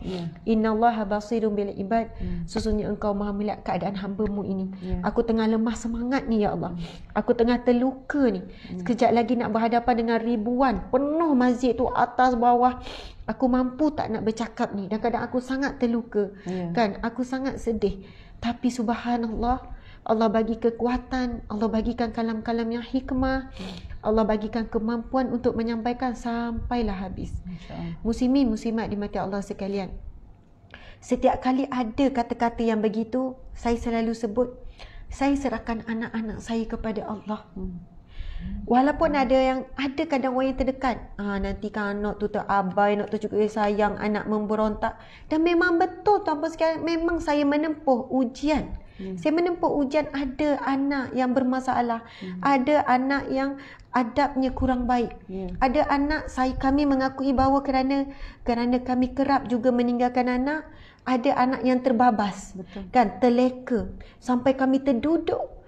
Innallaha basirun bil ibad. Sesungguhnya engkau Maha melihat keadaan hamba-Mu ini. Aku tengah lemah semangat ni ya Allah. Aku tengah terluka ni. Sekejap lagi nak berhadapan dengan ribuan, penuh masjid tu atas bawah. Aku mampu tak nak bercakap ni, dan kadang aku sangat terluka kan, aku sangat sedih. Tapi subhanallah, Allah bagi kekuatan, Allah bagikan kalam-kalam yang hikmah, Allah bagikan kemampuan untuk menyampaikan sampailah habis. Muslimin muslimat dimati Allah sekalian, setiap kali ada kata-kata yang begitu, saya selalu sebut, saya serahkan anak-anak saya kepada Allah. Walaupun ada kadang orang yang terdekat, nanti kan anak tu terabai, anak tu juga sayang, anak memberontak. Dan memang betul tuan-puan sekalian, memang saya menempuh ujian. Saya menempuh ujian, ada anak yang bermasalah, ada anak yang adabnya kurang baik, ada anak kami mengakui bahawa kerana kami kerap juga meninggalkan anak, ada anak yang terbabas. Betul. Kan, terleka sampai kami terduduk.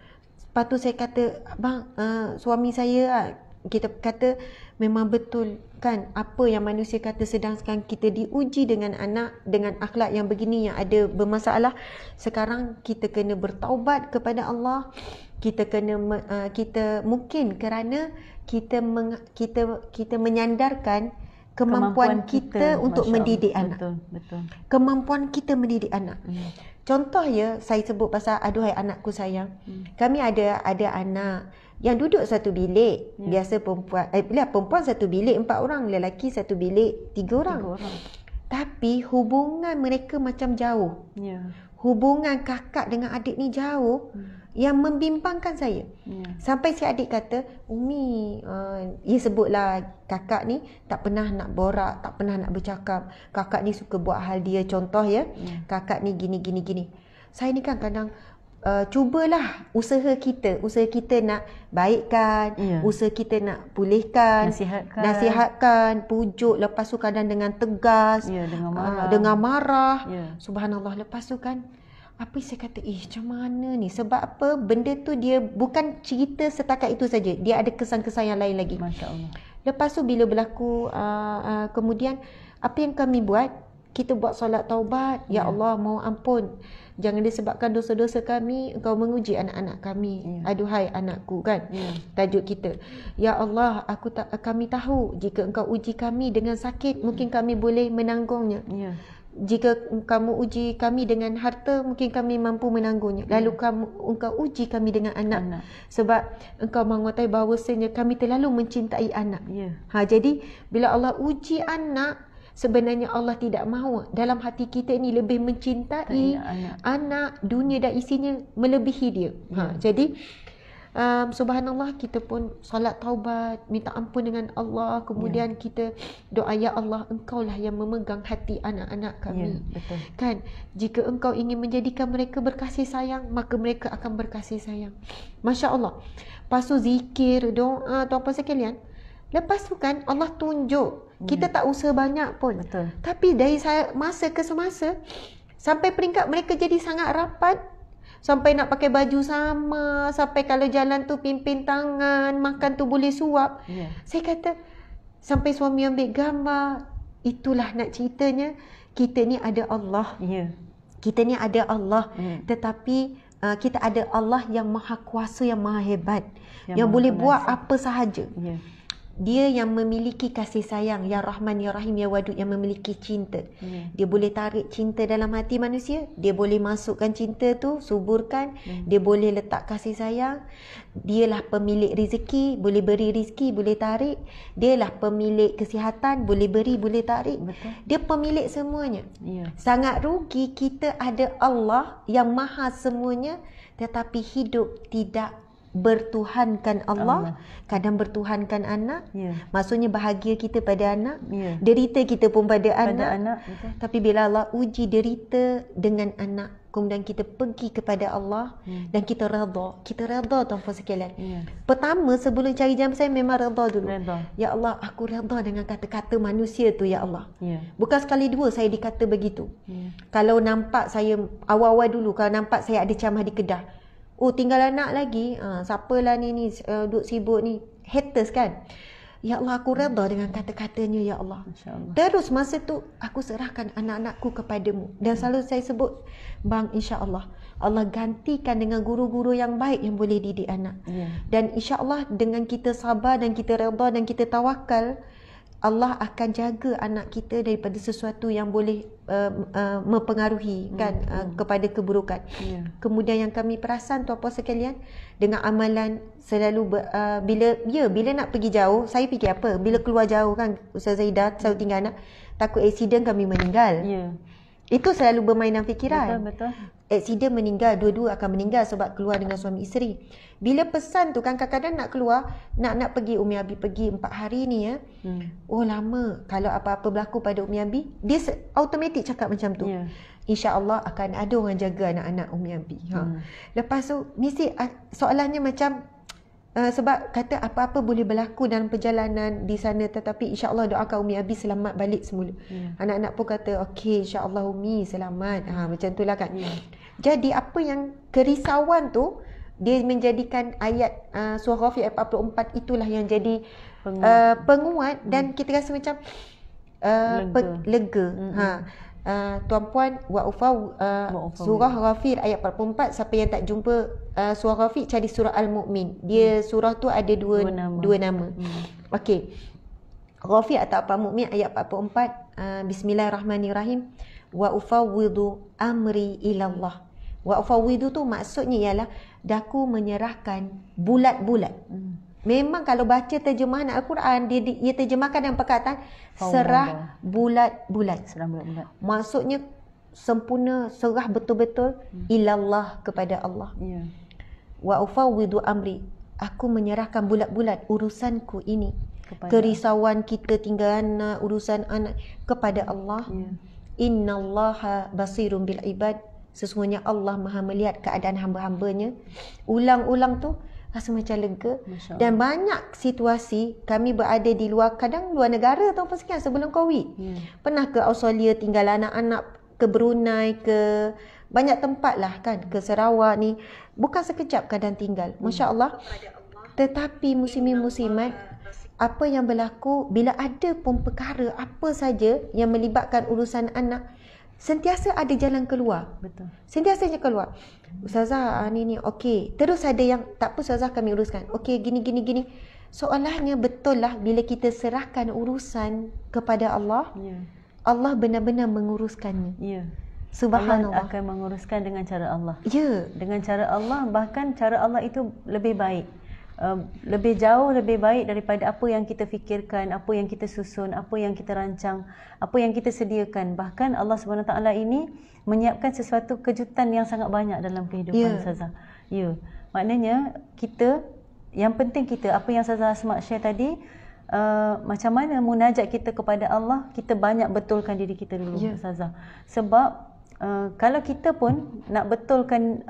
Lepas tu saya kata, bang, suami saya, kita kata memang betul kan apa yang manusia kata, sedangkan kita diuji dengan anak, dengan akhlak yang begini yang ada bermasalah. Sekarang kita kena bertaubat kepada Allah. Kita kena kita mungkin kerana kita menyandarkan kemampuan kita untuk mendidik anak. Betul. Kemampuan kita mendidik anak. Contoh ya, saya sebut pasal aduhai anakku sayang. Kami ada anak yang duduk satu bilik. Biasa perempuan satu bilik 4 orang, lelaki satu bilik 3 orang. Tapi hubungan mereka macam jauh. Hubungan kakak dengan adik ni jauh, yang membimbangkan saya. Sampai si adik kata, Umi, ia sebutlah kakak ni tak pernah nak borak, tak pernah nak bercakap. Kakak ni suka buat hal dia, contoh ya, kakak ni gini. Saya ni kan kadang cubalah usaha kita nak baikkan, usaha kita nak pulihkan, nasihatkan, pujuk, lepas tu kadang dengan tegas, dengan marah. Subhanallah, lepas tu kan apa saya kata, macam mana ni? Sebab apa? Benda tu dia bukan cerita setakat itu saja. Dia ada kesan-kesan yang lain lagi. Masya Allah. Lepas tu bila berlaku, kemudian apa yang kami buat? Kita buat solat taubat. Ya Allah, mohon ampun. Jangan disebabkan dosa-dosa kami, Engkau menguji anak-anak kami. Aduhai anakku, kan? Tajuk kita. Ya Allah, kami tahu jika Engkau uji kami dengan sakit, mungkin kami boleh menanggungnya. Jika kamu uji kami dengan harta, mungkin kami mampu menanggungnya. Lalu engkau uji kami dengan anak. Sebab engkau mengetahui bahawasanya kami terlalu mencintai anak. Jadi bila Allah uji anak, sebenarnya Allah tidak mahu dalam hati kita ni lebih mencintai anak, dunia dan isinya melebihi dia. Jadi subhanallah, kita pun solat taubat, minta ampun dengan Allah. Kemudian kita doa, ya Allah, Engkaulah yang memegang hati anak-anak kami. Betul. Kan, jika Engkau ingin menjadikan mereka berkasih sayang, maka mereka akan berkasih sayang. Masya Allah. Lepas tu zikir, doa, tuan-puan sekalian. Lepas tu kan Allah tunjuk, kita tak usaha banyak pun. Betul. Tapi dari masa ke semasa, sampai peringkat mereka jadi sangat rapat, sampai nak pakai baju sama, sampai kalau jalan tu pimpin tangan, makan tu boleh suap. Saya kata, sampai suami ambil gambar. Itulah nak ceritanya, kita ni ada Allah. Kita ni ada Allah. Tetapi kita ada Allah yang maha kuasa, yang maha hebat, yang boleh buat apa sahaja. Dia yang memiliki kasih sayang, Ya Rahman, Ya Rahim, Ya Wadud, yang memiliki cinta. Dia boleh tarik cinta dalam hati manusia. Dia boleh masukkan cinta tu, suburkan. Dia boleh letak kasih sayang. Dialah pemilik rezeki, boleh beri rezeki, boleh tarik. Dialah pemilik kesihatan, boleh beri, boleh tarik. Betul. Dia pemilik semuanya. Sangat rugi kita ada Allah yang maha semuanya, tetapi hidup tidak bertuhankan Allah, kadang bertuhankan anak. Maksudnya bahagia kita pada anak, derita kita pun pada anak. Tapi bila Allah uji derita dengan anak, kemudian kita pergi kepada Allah dan kita redha. Kita redha, tuan-puan sekalian. Pertama, sebelum cari jam saya memang redha dulu. Ya Allah, aku redha dengan kata-kata manusia tu, ya Allah. Bukan sekali dua saya dikata begitu. Kalau nampak saya awal-awal dulu, kalau nampak saya ada ceramah di Kedah, oh tinggal anak lagi, siapalah ni duk sibuk ni, haters kan. Ya Allah, aku redha dengan kata-katanya, ya Allah. Terus masa tu aku serahkan anak-anakku kepadamu. Dan selalu saya sebut, bang, insya-Allah Allah gantikan dengan guru-guru yang baik yang boleh didik anak. Dan insya-Allah dengan kita sabar dan kita redha dan kita tawakal, Allah akan jaga anak kita daripada sesuatu yang boleh mempengaruhi kepada keburukan. Kemudian yang kami perasan tuan-puan sekalian, dengan amalan selalu bila nak pergi jauh, saya fikir apa? Bila keluar jauh kan Ustazah Ida selalu tinggal anak, takut aksiden kami meninggal. Itu selalu bermainan fikiran. Betul. Aksiden meninggal, dua-dua akan meninggal sebab keluar dengan suami isteri. Bila pesan tu kan kadang-kadang nak keluar, nak pergi Umi Abi pergi 4 hari ni ya. Oh lama. Kalau apa-apa berlaku pada Umi Abi, dia automatik cakap macam tu. InsyaAllah akan ada orang jaga anak-anak Umi Abi. Lepas tu mesti soalannya macam sebab kata apa-apa boleh berlaku dalam perjalanan di sana, tetapi insyaAllah doakan Umi Abi selamat balik semula. Anak-anak pun kata okey insyaAllah Umi selamat. Macam tu lah kan. Jadi apa yang kerisauan tu, dia menjadikan ayat surah Ghafir ayat 44 itulah yang jadi penguat dan kita rasa macam lega. Tuan-puan, surah Ghafir ayat 44, siapa yang tak jumpa surah Ghafir, cari surah Al-Mu'min. Dia surah tu ada dua nama. Okey. Ghafir atau Al-Mu'min ayat 44, bismillahirrahmanirrahim. Wa ufawwidu amri ilallah. Wa ufawwidu tu maksudnya ialah daku menyerahkan bulat-bulat. Memang kalau baca terjemahan Al-Quran, dia terjemahkan dengan perkataan serah bulat-bulat. Maksudnya sempurna, serah betul-betul ilallah, kepada Allah. Wa ufawwidu amri, aku menyerahkan bulat-bulat urusanku ini, kerisauan kita tinggal anak, urusan anak, kepada Allah. Innallaha basirun bil ibad, sesungguhnya Allah Maha melihat keadaan hamba-hambanya. Ulang-ulang tu rasa macam lega. Dan banyak situasi kami berada di luar, kadang luar negara ataupun sekian sebelum Covid. Pernah ke Australia tinggal anak-anak, ke Brunei, ke banyak tempat lah kan, ke Sarawak ni. Bukan sekejap kadang tinggal. Masya Allah. Tetapi muslimin-muslimat, apa yang berlaku bila ada pun perkara apa saja yang melibatkan urusan anak, sentiasa ada jalan keluar. Betul. Sentiasa je keluar. Ustazah ni okey. Terus ada yang tak apa Ustazah kami uruskan. Okey gini. Soalannya betul lah bila kita serahkan urusan kepada Allah. Allah benar-benar menguruskannya. Subhanallah. Allah akan menguruskan dengan cara Allah. Dengan cara Allah, bahkan cara Allah itu lebih baik. Lebih jauh lebih baik daripada apa yang kita fikirkan, apa yang kita susun, apa yang kita rancang, apa yang kita sediakan. Bahkan Allah SWT ini menyiapkan sesuatu kejutan yang sangat banyak dalam kehidupan Ustazah. Maknanya kita, yang penting kita, apa yang Ustazah Asma share tadi, macam mana munajat kita kepada Allah, kita banyak betulkan diri kita dulu Ustazah. Sebab kalau kita pun nak betulkan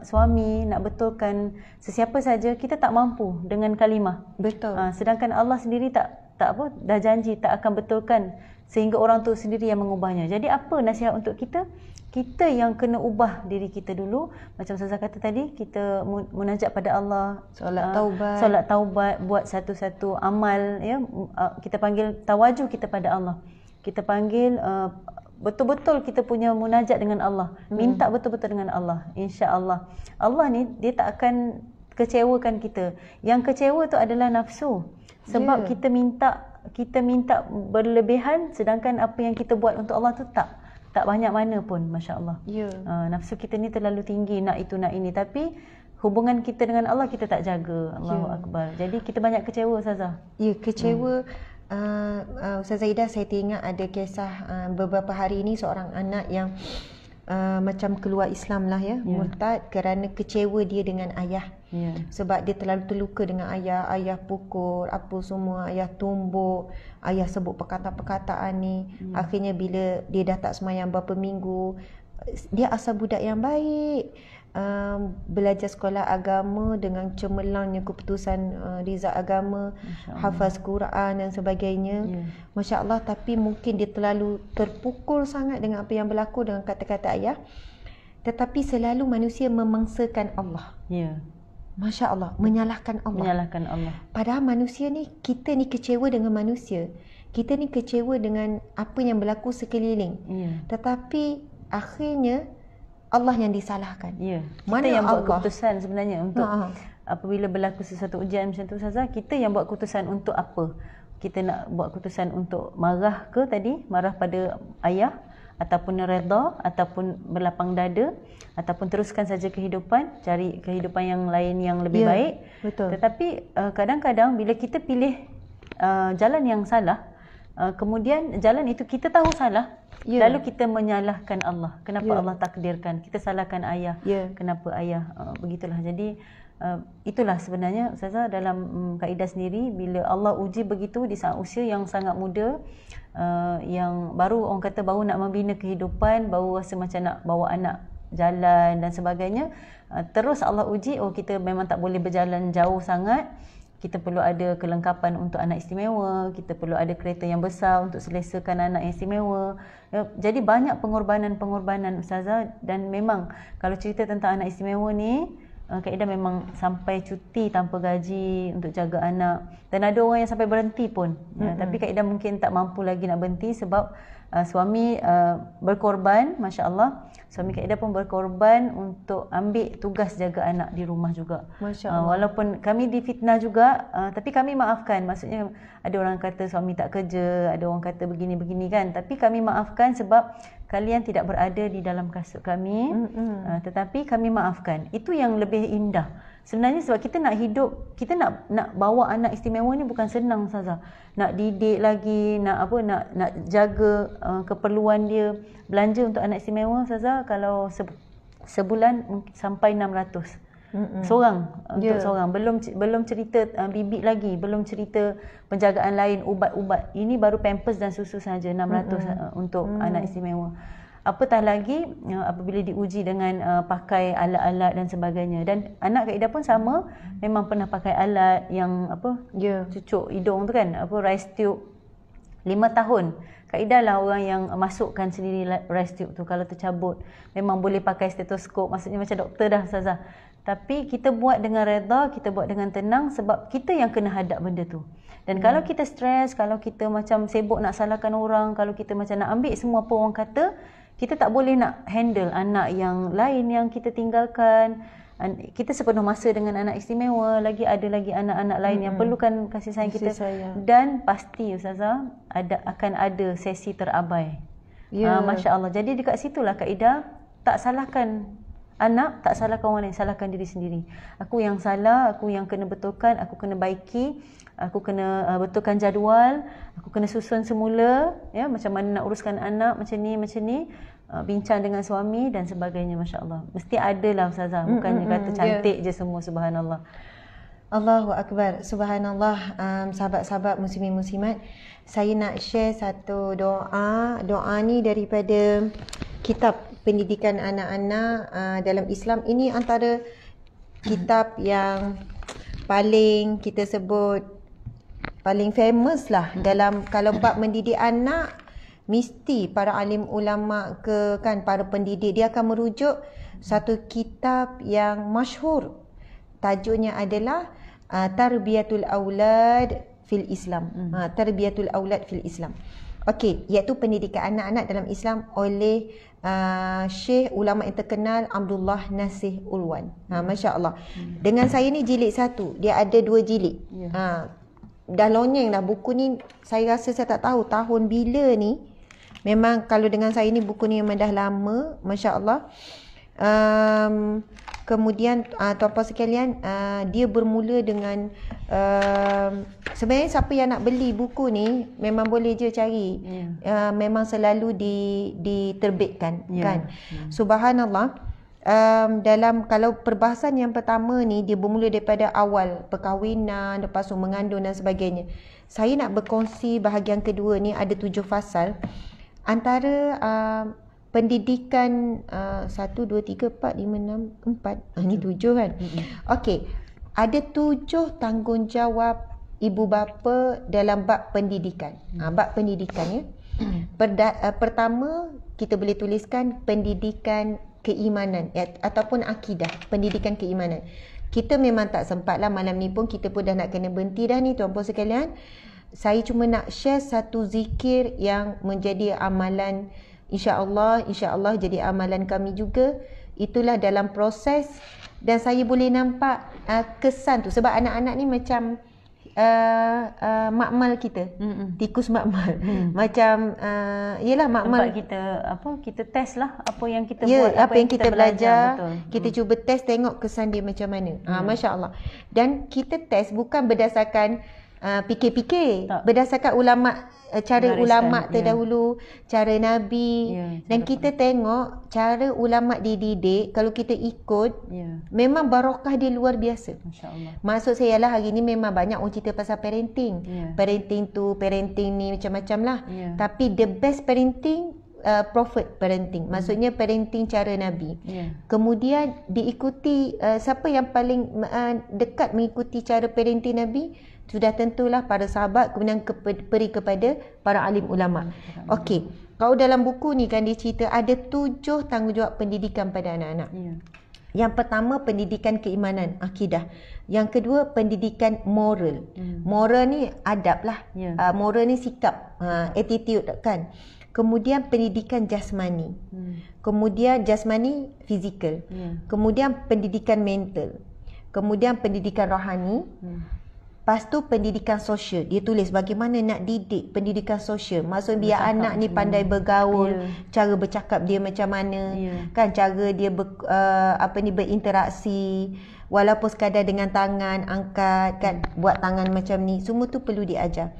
suami, nak betulkan sesiapa saja, kita tak mampu dengan kalimah. Betul. Sedangkan Allah sendiri dah janji tak akan betulkan, sehingga orang tu sendiri yang mengubahnya. Jadi apa nasihat untuk kita? Kita yang kena ubah diri kita dulu. Macam Ustazah kata tadi, kita munajat pada Allah, solat taubat, buat satu-satu amal, kita panggil tawajuh kita pada Allah. Kita panggil betul-betul kita punya munajat dengan Allah, minta betul-betul dengan Allah. Insya-Allah Allah ni dia tak akan kecewakan kita. Yang kecewa tu adalah nafsu. Sebab kita minta berlebihan, sedangkan apa yang kita buat untuk Allah tu tak banyak mana pun, masya-Allah. Nafsu kita ni terlalu tinggi, nak itu nak ini, tapi hubungan kita dengan Allah kita tak jaga. Allahu akbar. Jadi kita banyak kecewa Ustazah. Kecewa. Ustazah Ida, saya teringat ada kisah beberapa hari ini seorang anak yang macam keluar Islam lah murtad kerana kecewa dia dengan ayah. Sebab dia terlalu terluka dengan ayah pukul apa semua, ayah tumbuk, ayah sebut perkataan-perkataan ni. Akhirnya bila dia dah tak sembahyang berapa minggu, dia asal budak yang baik, belajar sekolah agama dengan cemerlangnya keputusan rizal agama, hafaz Quran dan sebagainya. Masya Allah. Tapi mungkin dia terlalu terpukul sangat dengan apa yang berlaku, dengan kata-kata ayah. Tetapi selalu manusia memangsakan Allah. Masya Allah, menyalahkan Allah. Padahal manusia ni, kita ni kecewa dengan manusia, kita ni kecewa dengan apa yang berlaku sekeliling. Tetapi akhirnya Allah yang disalahkan. Kita yang buat keputusan sebenarnya untuk apabila berlaku sesuatu ujian macam tu Ustazah, kita yang buat keputusan untuk apa? kita nak buat keputusan untuk marah ke tadi, marah pada ayah, ataupun redha, ataupun berlapang dada, ataupun teruskan saja kehidupan, cari kehidupan yang lain yang lebih baik. Betul. Tetapi kadang-kadang bila kita pilih jalan yang salah, kemudian jalan itu kita tahu salah, lalu kita menyalahkan Allah. Kenapa Allah takdirkan? Kita salahkan ayah. Kenapa ayah? Begitulah. Jadi itulah sebenarnya Ustazah dalam kaedah sendiri, bila Allah uji begitu di saat usia yang sangat muda, yang baru orang kata baru nak membina kehidupan, baru rasa macam nak bawa anak jalan dan sebagainya, terus Allah uji, kita memang tak boleh berjalan jauh sangat, kita perlu ada kelengkapan untuk anak istimewa, kita perlu ada kereta yang besar untuk selesakan anak yang istimewa. Jadi banyak pengorbanan Ustazah, dan memang kalau cerita tentang anak istimewa ni, Kak Ida memang sampai cuti tanpa gaji untuk jaga anak, dan ada orang yang sampai berhenti pun. Tapi Kak Ida mungkin tak mampu lagi nak berhenti sebab suami berkorban, Masya Allah. Suami Kak Ida pun berkorban untuk ambil tugas jaga anak di rumah juga. Masya Allah. Walaupun kami difitnah juga, tapi kami maafkan. Maksudnya ada orang kata suami tak kerja, ada orang kata begini-begini kan. Tapi kami maafkan sebab kalian tidak berada di dalam kasut kami, tetapi kami maafkan. Itu yang lebih indah. Sebenarnya sebab kita nak hidup, kita nak bawa anak istimewa ni bukan senang saja. Nak didik lagi, nak jaga keperluan dia, belanja untuk anak istimewa saja kalau sebulan sampai 600. Seorang untuk seorang, belum cerita bibik lagi, belum cerita penjagaan lain, ubat-ubat. Ini baru pampers dan susu saja 600 untuk anak istimewa. Apatah lagi apabila diuji dengan pakai alat-alat dan sebagainya. Dan anak Kak Ida pun sama, memang pernah pakai alat yang cucuk hidung tu kan, rice tube 5 tahun. Kak Ida lah orang yang masukkan sendiri rice tube tu. Kalau tercabut memang boleh pakai stetoskop, maksudnya macam doktor dah Ustazah. Tapi kita buat dengan redha, kita buat dengan tenang sebab kita yang kena hadap benda tu. Dan kalau kita stres, kalau kita macam sibuk nak salahkan orang, kalau kita macam nak ambil semua apa orang kata, kita tak boleh nak handle anak yang lain yang kita tinggalkan. Kita sepenuh masa dengan anak istimewa, ada lagi anak-anak lain yang perlukan kasih sayang kita. Dan pasti Ustazah akan ada sesi terabai. Masya Allah. Jadi dekat situlah Kak Ida tak salahkan anak, tak salahkan orang lain, salahkan diri sendiri. Aku yang salah, aku yang kena betulkan, aku kena baiki, aku kena betulkan jadual, aku kena susun semula, ya, macam mana nak uruskan anak, macam ni, bincang dengan suami dan sebagainya. Masya Allah. Mesti ada lah Ustazah, bukannya kata cantik je semua, subhanallah. Allahu Akbar, subhanallah. Sahabat-sahabat muslimin muslimat, saya nak share satu doa. Doa ni daripada kitab pendidikan anak-anak dalam Islam. Ini antara kitab yang paling kita sebut paling famous lah dalam, kalau bab mendidik anak, mesti para alim ulama para pendidik dia akan merujuk satu kitab yang masyhur. Tajuknya adalah Tarbiyatul Aulad fil Islam. Tarbiyatul Aulad fil Islam. Okey, iaitu pendidikan anak-anak dalam Islam oleh Syekh ulama yang terkenal Abdullah Nasih Ulwan. Masya Allah. Dengan saya ni jilid 1, dia ada 2 jilid. Dah lonyeng dah buku ni. Saya rasa saya tak tahu tahun bila ni. Memang kalau dengan saya ni buku ni memang dah lama. Masya Allah. Kemudian tuan-puan sekalian, dia bermula dengan sebenarnya siapa yang nak beli buku ni memang boleh je cari. Memang selalu diterbitkan kan. Subhanallah. Dalam kalau perbahasan yang pertama ni, dia bermula daripada awal perkahwinan, lepas tu mengandung dan sebagainya. Saya nak berkongsi bahagian kedua ni, ada 7 fasal. Antara pendidikan 1, 2, 3, 4, 5, 6, 4. Ni 7 kan. Okey. Ada 7 tanggungjawab ibu bapa dalam bab pendidikan. Bab pendidikan ya. Pertama, kita boleh tuliskan pendidikan keimanan ataupun akidah, pendidikan keimanan. Kita memang tak sempat lah, malam ni pun kita pun dah nak kena berhenti dah ni tuan-puan sekalian. Saya cuma nak share satu zikir yang menjadi amalan, insya-Allah jadi amalan kami juga. Itulah dalam proses, dan saya boleh nampak kesan tu sebab anak-anak ni macam makmal kita. Tikus makmal. Macam yelah makmal. Tempat kita test lah apa yang kita buat, apa yang kita belajar. Betul. Kita cuba test, tengok kesan dia macam mana. Masya-Allah. Dan kita test bukan berdasarkan fikir-fikir, berdasarkan ulama, cara ulama terdahulu, cara Nabi, dan kita tengok cara ulama dididik. Kalau kita ikut, memang barokah dia luar biasa. Masya-Allah. Maksud saya lah, hari ni memang banyak orang cerita pasal parenting. Parenting ni macam-macam lah. Tapi the best parenting, prophet parenting. Maksudnya parenting cara Nabi. Kemudian diikuti, siapa yang paling dekat mengikuti cara parenting Nabi? Sudah tentulah para sahabat, kemudian beri kepada para alim ulama. Okey, kalau dalam buku ni kan dia cerita ada 7 tanggungjawab pendidikan pada anak-anak. Yang pertama, pendidikan keimanan, akidah. Yang kedua, pendidikan moral. Moral ni adab lah. Moral ni sikap, attitude kan. Kemudian pendidikan jasmani. Kemudian jasmani, fizikal. Kemudian pendidikan mental. Kemudian pendidikan rohani. Lepas tu pendidikan sosial. Dia tulis bagaimana nak didik pendidikan sosial. Maksud biar anak ni pandai bergaul, cara bercakap dia macam mana, kan, cara dia berinteraksi, walaupun sekadar dengan tangan angkat kan, buat tangan macam ni, semua tu perlu diajar.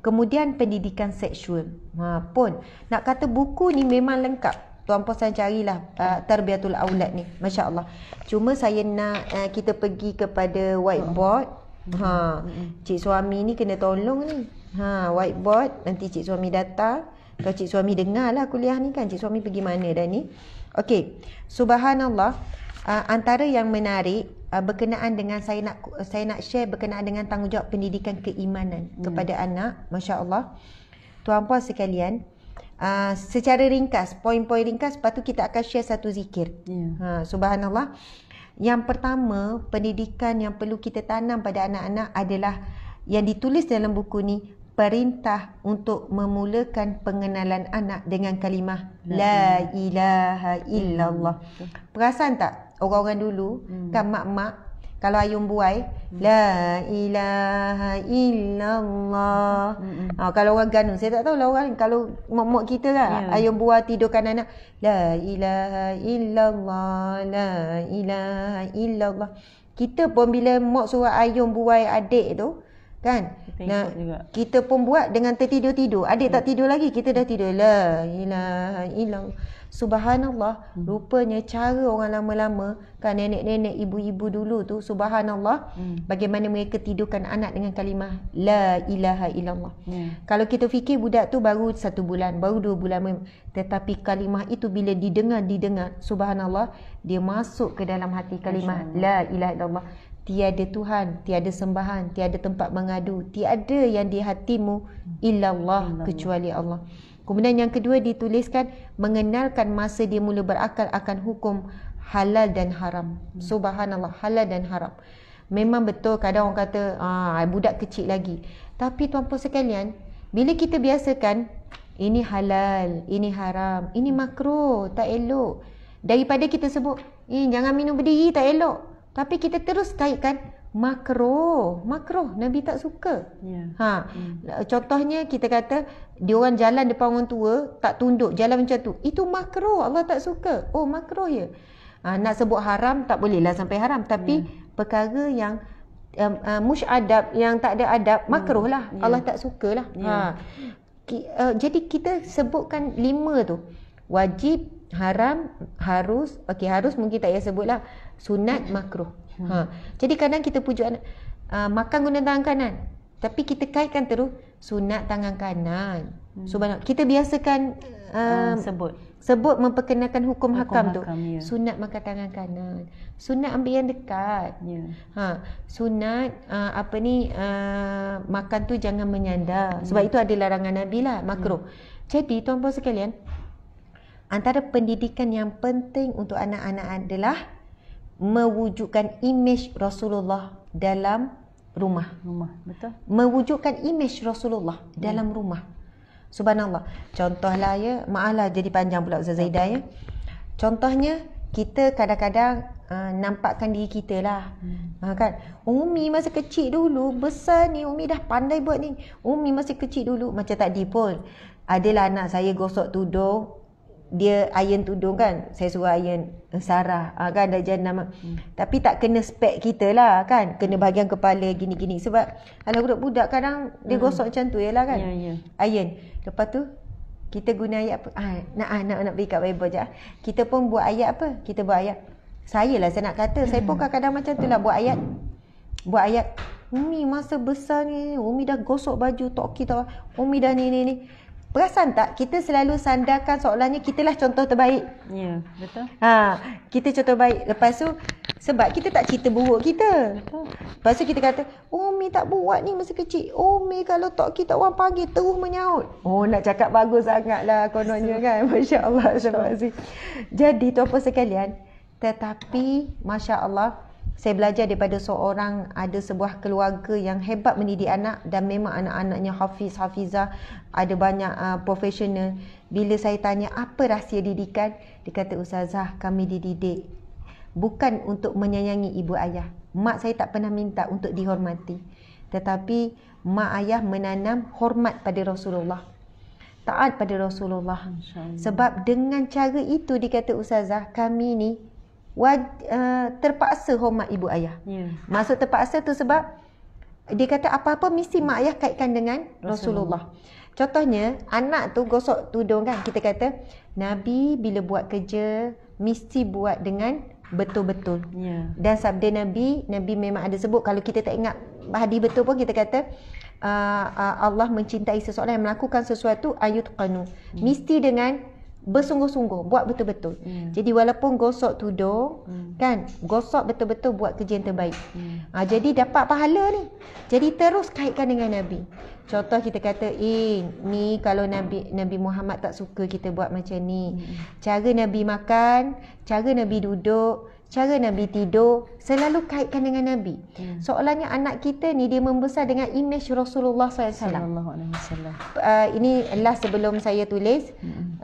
Kemudian pendidikan seksual. Pun nak kata buku ni memang lengkap. Tuan Puan carilah Tarbiyatul Aulad ni, masya-Allah. Cuma saya nak kita pergi kepada whiteboard. Cik suami ni kena tolong ni. Whiteboard, nanti cik suami datang. Kalau cik suami dengar lah kuliah ni kan, cik suami pergi mana dah ni. Okey, subhanallah. Antara yang menarik berkenaan dengan saya nak share berkenaan dengan tanggungjawab pendidikan keimanan kepada anak, masya-Allah. Tuan puan sekalian, secara ringkas, poin-poin ringkas, lepas tu kita akan share satu zikir. Subhanallah. Yang pertama, pendidikan yang perlu kita tanam pada anak-anak adalah yang ditulis dalam buku ni, perintah untuk memulakan pengenalan anak dengan kalimah La ilaha illallah. Perasan tak orang-orang dulu kan, mak-mak kalau ayam buai La ilaha illallah. Kalau orang Ganu, saya tak tahu lah orang, kalau mak-mak kita kan ayam buai tidurkan anak La ilaha illallah, la ilaha illallah. Kita pun bila mak suruh ayam buai adik tu kan, kita pun buat dengan tertidur-tidur. Adik tak tidur lagi, kita dah tidur La ilaha illallah. Subhanallah, rupanya cara orang lama-lama kan, nenek-nenek, ibu-ibu dulu tu, subhanallah, bagaimana mereka tidurkan anak dengan kalimah La ilaha illallah. Kalau kita fikir budak tu baru 1 bulan, baru 2 bulan, tetapi kalimah itu bila didengar, subhanallah, dia masuk ke dalam hati kalimah La ilaha illallah. Tiada Tuhan, tiada sembahan, tiada tempat mengadu, tiada yang di hatimu illallah, kecuali Allah. Kemudian yang kedua dituliskan mengenalkan masa dia mula berakal akan hukum halal dan haram. Subhanallah, halal dan haram. Memang betul kadang orang kata budak kecil lagi. Tapi tuan-puan sekalian, bila kita biasakan ini halal, ini haram, ini makruh, tak elok, daripada kita sebut jangan minum berdiri, tak elok, tapi kita terus kaitkan makruh, Nabi tak suka. Contohnya kita kata diorang jalan depan orang tua tak tunduk, jalan macam tu, itu makruh, Allah tak suka. Oh, makruh ya. Nak sebut haram tak boleh lah sampai haram, tapi perkara yang musyadab, yang tak ada adab, makruh lah, Allah tak suka lah. Jadi kita sebutkan 5 tu, wajib, haram, harus. Okey, harus mungkin tak payah sebut lah, sunat, makruh. Jadi kadang kita pujuk anak makan guna tangan kanan, tapi kita kaitkan terus sunat tangan kanan. Subhanallah, kita biasakan sebut memperkenalkan hukum hakam tu. Sunat makan tangan kanan, sunat ambil yang dekat. Sunat makan tu jangan menyandar, sebab itu ada larangan Nabi lah, makruh. Jadi tuan-puan sekalian, antara pendidikan yang penting untuk anak-anak adalah mewujudkan imej Rasulullah dalam rumah. Betul. Mewujudkan imej Rasulullah dalam rumah. Subhanallah. Contohlah ya, maaflah jadi panjang pula Ustaz Zaidah ya. Contohnya kita kadang-kadang nampakkan diri kita lah. Kan Umi masa kecil dulu, besar ni Umi dah pandai buat ni. Umi masa kecil dulu, macam tadi pun adalah anak saya gosok tudung, dia iron tudung kan, saya suruh iron Sarah, kan dah jadi nama. Tapi tak kena spek kita lah kan, kena bahagian kepala gini-gini. Sebab kalau budak-budak kadang dia gosok macam tu je lah kan. Iron. Lepas tu kita guna ayat apa? Nak beri kat Bible je. Kita pun buat ayat apa? Kita buat ayat. Saya nak kata, saya pun kadang-kadang macam tu lah buat ayat. Umi masa besar ni, Umi dah gosok baju tok kita. Umi dah ni. Perasan tak? Kita selalu sandarkan seolahnya kitalah contoh terbaik. Ya, betul. Kita contoh baik. Lepas tu, sebab kita tak cerita buruk kita. Lepas tu kita kata, Umi tak buat ni masa kecil. Umi kalau tok kita orang panggil terus menyaut. Nak cakap bagus sangat lah kononnya kan. Masya Allah. Jadi tu apa sekalian. Tetapi, Masya Allah, saya belajar daripada seorang, ada sebuah keluarga yang hebat mendidik anak dan memang anak-anaknya hafizah, ada banyak profesional. Bila saya tanya apa rahsia didikan, dia kata, Ustazah, kami dididik bukan untuk menyayangi ibu ayah. Mak saya tak pernah minta untuk dihormati, tetapi mak ayah menanam hormat pada Rasulullah, taat pada Rasulullah. Sebab dengan cara itu, dikata Ustazah, kami ni terpaksa hormat ibu ayah. Maksud terpaksa tu sebab dia kata apa-apa mesti mak ayah kaitkan dengan Rasulullah. Contohnya anak tu gosok tudung kan, kita kata Nabi bila buat kerja mesti buat dengan betul-betul. Dan sabda Nabi memang ada sebut, kalau kita tak ingat hadis betul pun kita kata Allah mencintai seseorang yang melakukan sesuatu ayutqanu, mesti dengan bersungguh-sungguh, buat betul-betul. Jadi walaupun gosok tudung kan, gosok betul-betul, buat kerja yang terbaik. Jadi dapat pahala ni. Jadi terus kaitkan dengan Nabi. Contoh kita kata, ni kalau Nabi Muhammad tak suka kita buat macam ni. Cara Nabi makan, cara Nabi duduk, cara Nabi tidur, selalu kaitkan dengan Nabi. Soalnya anak kita ni dia membesar dengan imej Rasulullah SAW. Ini last sebelum saya tulis,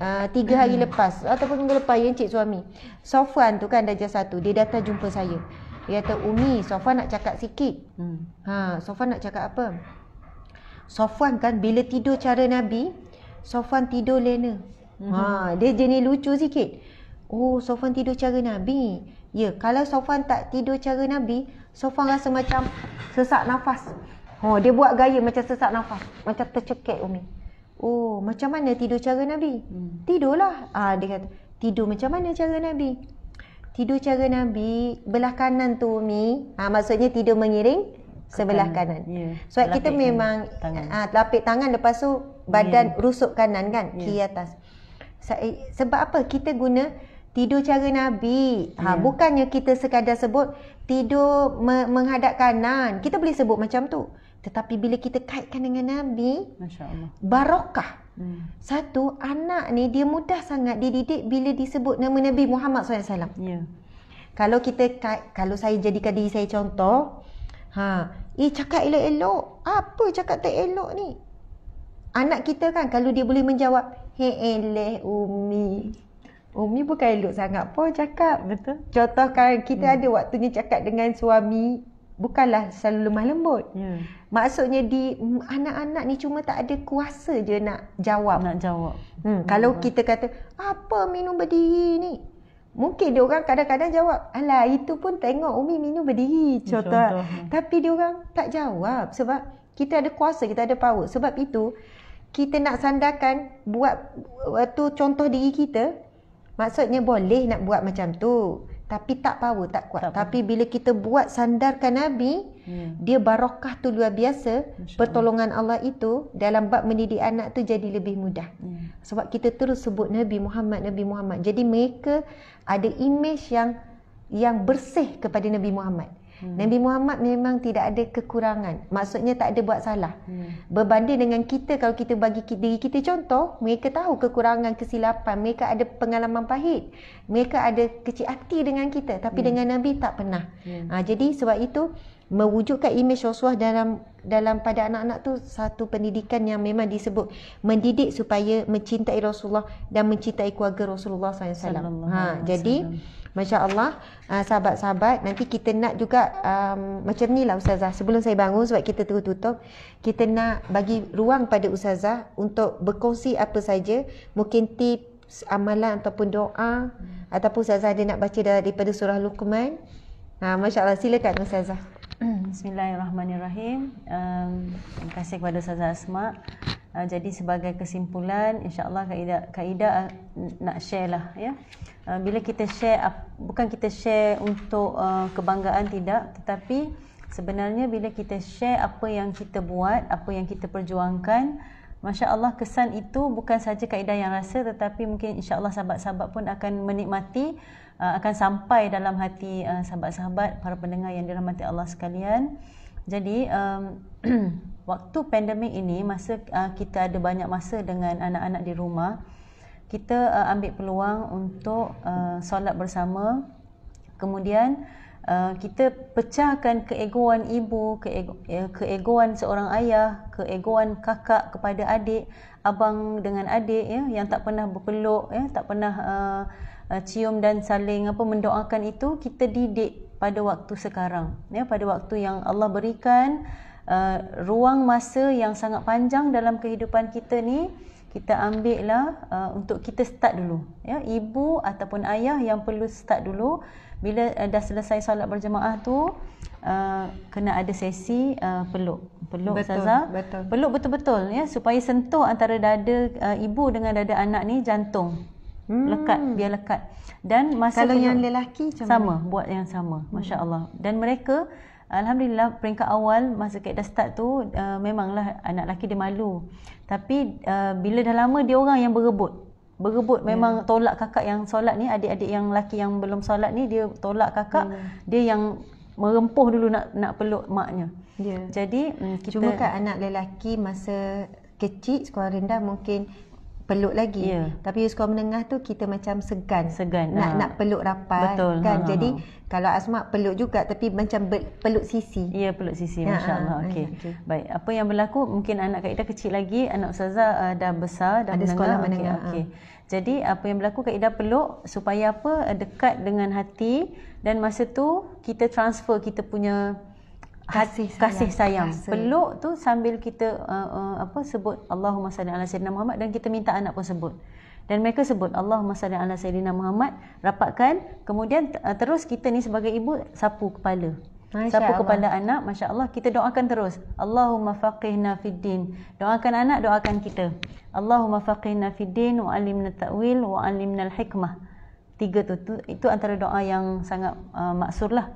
3 hari lepas ataupun minggu lepas, yang cik suami Sofwan tu kan darjah 1, dia datang jumpa saya. Dia kata, Umi, Sofwan nak cakap sikit. Sofwan nak cakap apa? Sofwan kan bila tidur cara Nabi, Sofwan tidur lena. Dia jenis lucu sikit. Sofwan tidur cara Nabi. Ya, kalau Sofwan tak tidur cara Nabi, Sofwan rasa macam sesak nafas. Dia buat gaya macam sesak nafas, macam tercekik Umi. Macam mana tidur cara Nabi? Tidurlah. Dia kata, tidur macam mana cara Nabi? Tidur cara Nabi belah kanan tu Umi. Maksudnya tidur mengiring sebelah kanan. Sebab kita memang lapik tangan, lepas tu badan rusuk kanan kan, kiri atas. Sebab apa? Kita guna tidur cara Nabi. Bukannya kita sekadar sebut tidur menghadap kanan. Kita boleh sebut macam tu. Tetapi bila kita kaitkan dengan Nabi, Masya-Allah, barokah. Satu, anak ni dia mudah sangat dididik bila disebut nama Nabi Muhammad SAW. Kalau saya jadikan diri saya contoh, cakap elok-elok. Apa cakap tak elok ni? Anak kita kan kalau dia boleh menjawab, eleh Umi bukan elok sangat pun cakap. Betul. Contoh kan kita ada waktunya cakap dengan suami, bukanlah selalu lemah lembut. Maksudnya anak-anak ni cuma tak ada kuasa je nak jawab. Kalau kita kata, apa minum berdiri ni? Mungkin dia orang kadang-kadang jawab, alah itu pun tengok Umi minum berdiri. Contoh. Tapi dia orang tak jawab sebab kita ada kuasa, kita ada power. Sebab itu kita nak sandarkan buat tu contoh diri kita. Maksudnya boleh nak buat macam tu, tapi tak power, tak kuat. Tapi bila kita buat sandarkan Nabi, dia barokah tu luar biasa. Pertolongan Allah itu dalam bab mendidik anak tu jadi lebih mudah. Sebab kita terus sebut Nabi Muhammad. Jadi mereka ada imej yang bersih kepada Nabi Muhammad. Nabi Muhammad memang tidak ada kekurangan. Maksudnya tak ada buat salah. Berbanding dengan kita, kalau kita bagi diri kita contoh, mereka tahu kekurangan, kesilapan, mereka ada pengalaman pahit, mereka ada kecil hati dengan kita, tapi dengan Nabi tak pernah. Jadi sebab itu mewujudkan imej Rasulullah dalam pada anak-anak tu satu pendidikan yang memang disebut mendidik supaya mencintai Rasulullah dan mencintai keluarga Rasulullah SAW. Jadi Masya Allah, sahabat-sahabat, nanti kita nak juga macam ni lah Ustazah. Sebelum saya bangun, sebab kita terus tutup, kita nak bagi ruang pada Ustazah untuk berkongsi apa saja, mungkin tips, amalan ataupun doa, ataupun Ustazah ada nak baca daripada surah Luqman. Masya Allah, silakan Ustazah. Bismillahirrahmanirrahim. Terima kasih kepada Ustazah Asma. Jadi sebagai kesimpulan, insya-Allah Kak Ida nak share lah ya. Bila kita share, bukan kita share untuk kebanggaan, tidak, tetapi sebenarnya bila kita share apa yang kita buat, apa yang kita perjuangkan, masya-Allah kesan itu bukan saja Kak Ida yang rasa, tetapi mungkin insya-Allah sahabat-sahabat pun akan menikmati, akan sampai dalam hati sahabat-sahabat, para pendengar yang dirahmati Allah sekalian. Jadi waktu pandemik ini, masa kita ada banyak masa dengan anak-anak di rumah, kita ambil peluang untuk solat bersama. Kemudian kita pecahkan keegoan ibu, keegoan seorang ayah, keegoan kakak kepada adik, abang dengan adik ya, yang tak pernah berpeluk ya, tak pernah cium dan saling mendoakan. Itu kita didik pada waktu sekarang ya, pada waktu yang Allah berikan ruang masa yang sangat panjang dalam kehidupan kita ni, kita ambil lah untuk kita start dulu ya. Ibu ataupun ayah yang perlu start dulu. Bila dah selesai solat berjemaah tu, kena ada sesi peluk Ustazah. Peluk betul-betul ya, supaya sentuh antara dada ibu dengan dada anak ni jantung. Lekat, biar lekat. Dan masa kalau yang lelaki sama, buat yang sama. Masya-Allah. Dan mereka alhamdulillah peringkat awal masa Kak Ida start tu, memanglah anak lelaki dia malu. Tapi bila dah lama, dia orang yang berebut memang tolak kakak yang solat ni. Adik-adik yang lelaki yang belum solat ni, dia tolak kakak. Dia yang merempuh dulu nak peluk maknya. Jadi kita, cuma kat anak lelaki masa kecil sekolah rendah mungkin peluk lagi. Tapi sekolah menengah tu kita macam segan nak peluk rapat. Betul. Kan. Jadi kalau Asma peluk juga, tapi macam peluk sisi. Ya, peluk sisi. Masya-Allah. Okey. Baik, apa yang berlaku, mungkin anak Kak Ida kecil lagi, anak Ustazah dah besar, dah ada sekolah menengah. Okey. Jadi apa yang berlaku, Kak Ida peluk supaya dekat dengan hati, dan masa tu kita transfer kita punya kasih sayang. Peluk tu sambil kita sebut Allahumma salli ala sayyidina Muhammad, dan kita minta anak pun sebut. Dan mereka sebut Allahumma salli ala sayyidina Muhammad, rapatkan. Kemudian terus kita ni sebagai ibu sapu kepala. Sapu kepala anak, masya-Allah. Kita doakan terus, Allahumma faqihna fid din. Doakan anak, doakan kita. Allahumma faqihna fid din wa 'allimna ta'wil wa 'allimna al-hikmah. 3 tu itu antara doa yang sangat maksur lah.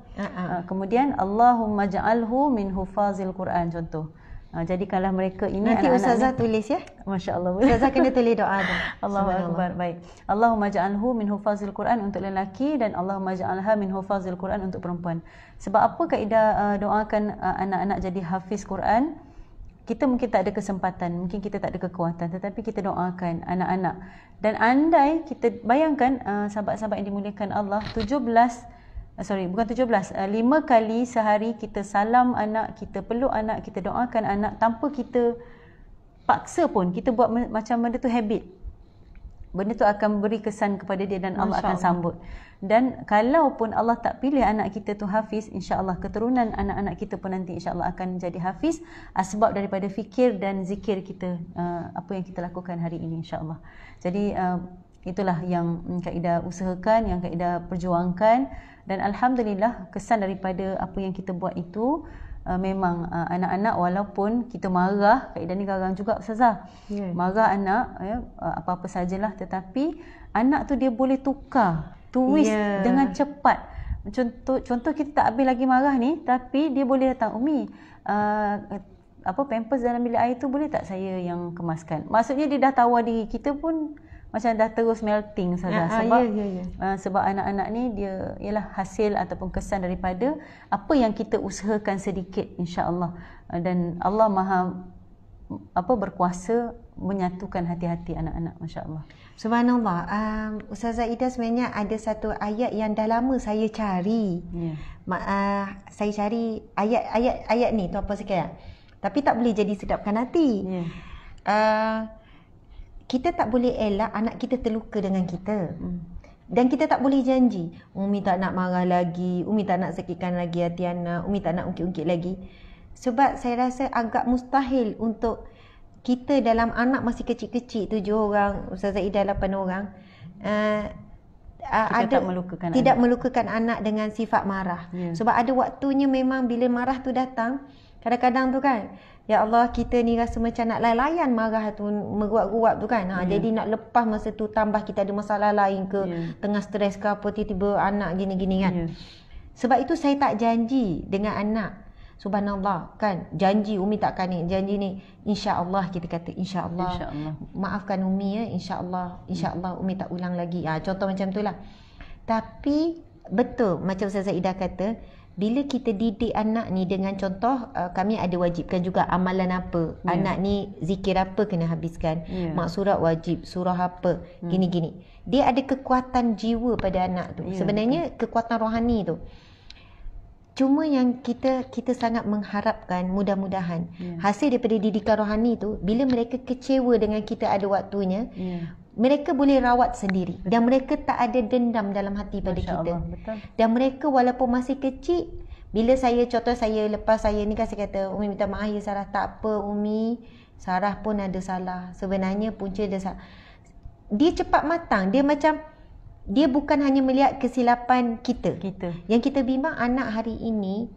Kemudian Allahumma ja'alhu min hufazil Quran, contoh. Jadikanlah mereka ini nanti anak-anak Ustazah ni, tulis ya. Masya-Allah. Ustazah kena tulis doa tu. Allahu akbar. Baik. Allahumma ja'alhu min hufazil Quran untuk lelaki, dan Allahumma ja'alha min hufazil Quran untuk perempuan. Sebab apa Kak Ida doakan anak-anak jadi hafiz Quran? Kita mungkin tak ada kesempatan, mungkin kita tak ada kekuatan, tetapi kita doakan anak-anak. Dan andai kita bayangkan sahabat-sahabat yang dimuliakan Allah, 5 kali sehari kita salam anak, kita peluk anak, kita doakan anak, tanpa kita paksa pun, kita buat macam benda tu habit. Benda tu akan beri kesan kepada dia, dan Allah akan sambut. Dan kalau pun Allah tak pilih anak kita tu hafiz, insya-Allah keturunan anak-anak kita pun nanti insya-Allah akan jadi hafiz, sebab daripada fikir dan zikir kita, apa yang kita lakukan hari ini, insya-Allah. Jadi itulah yang Kak Ida usahakan, yang Kak Ida perjuangkan, dan alhamdulillah kesan daripada apa yang kita buat itu, memang anak-anak, walaupun kita marah, Kak Ida ni garang juga Ustazah. Marah anak apa-apa sajalah, tetapi anak tu dia boleh tukar, twist dengan cepat. Contoh kita tak habis lagi marah ni, tapi dia boleh datang, Umi, pampers dalam bilik air tu boleh tak saya yang kemaskan. Maksudnya dia dah tawar diri kita pun macam dah terus melting saja. Sebab anak-anak ni dia ialah hasil ataupun kesan daripada apa yang kita usahakan sedikit, insya-Allah. Dan Allah Maha berkuasa menyatukan hati-hati anak-anak, masya-Allah. Subhanallah. Ustazah Ida sebenarnya ada satu ayat yang dah lama saya cari. Saya cari ayat ni tu apa sekian. Tapi tak boleh jadi sedapkan hati. Kita tak boleh elak anak kita terluka dengan kita. Dan kita tak boleh janji, Umi tak nak marah lagi, Umi tak nak sakitkan lagi hati anak, Umi tak nak ungkit-ungkit lagi. Sebab saya rasa agak mustahil untuk kita dalam anak masih kecil-kecil 7 orang, Ustazah Ida 8 orang, Kita tidak melukakan anak dengan sifat marah. Sebab ada waktunya memang bila marah tu datang, kadang-kadang tu kan, ya Allah, kita ni rasa macam nak layan marah tu, meguap-guap tu kan. Jadi nak lepas masa tu, tambah kita ada masalah lain ke, tengah stres ke apa, tiba-tiba anak gini-gini kan. Sebab itu saya tak janji dengan anak. Subhanallah kan, janji Umi takkan ni, janji ni, insya-Allah kita kata insya-Allah. Maafkan Umi ya, insya-Allah. Insya-Allah Umi tak ulang lagi. Contoh macam tu lah. Tapi betul macam Ustazah Ida kata, bila kita didik anak ni dengan contoh, kami ada wajibkan juga amalan apa, anak ni zikir apa kena habiskan, mak surat wajib, surah apa, gini-gini. Dia ada kekuatan jiwa pada anak tu. Sebenarnya kekuatan rohani tu. Cuma yang kita sangat mengharapkan, mudah-mudahan hasil daripada didikan rohani tu, bila mereka kecewa dengan kita ada waktunya, mereka boleh rawat sendiri. Dan mereka tak ada dendam dalam hati pada Masya kita. Allah, betul. Dan mereka walaupun masih kecil, bila saya, contoh saya lepas saya ni kan, saya kata, Umi minta maaf ya Sarah. Tak apa Umi, Sarah pun ada salah. Sebenarnya punca dia salah. Dia cepat matang. Dia macam, dia bukan hanya melihat kesilapan kita. Yang kita bimbang anak hari ini,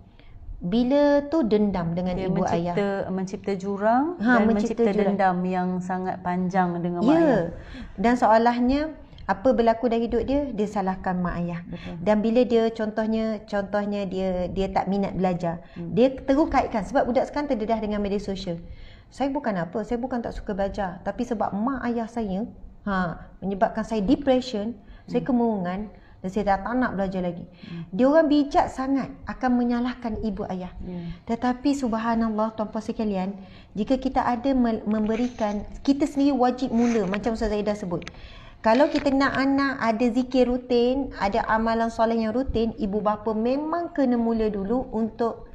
bila tu dendam dengan dia ibu ayah. Mencipta jurang dan mencipta dendam yang sangat panjang dengan mak ayah. Dan seolahnya apa berlaku dalam hidup dia salahkan mak ayah. Betul. Dan bila dia contohnya dia tak minat belajar, dia terus kaitkan, sebab budak sekarang terdedah dengan media sosial. Saya bukan tak suka belajar, tapi sebab mak ayah saya menyebabkan saya depression, saya kemurungan, dan saya dah tak nak belajar lagi. Dia orang bijak sangat akan menyalahkan ibu ayah. Tetapi subhanallah tuan-puan sekalian, jika kita ada memberikan, kita sendiri wajib mula, macam Ustazah Ida sebut. Kalau kita nak anak ada zikir rutin, ada amalan soleh yang rutin, ibu bapa memang kena mula dulu untuk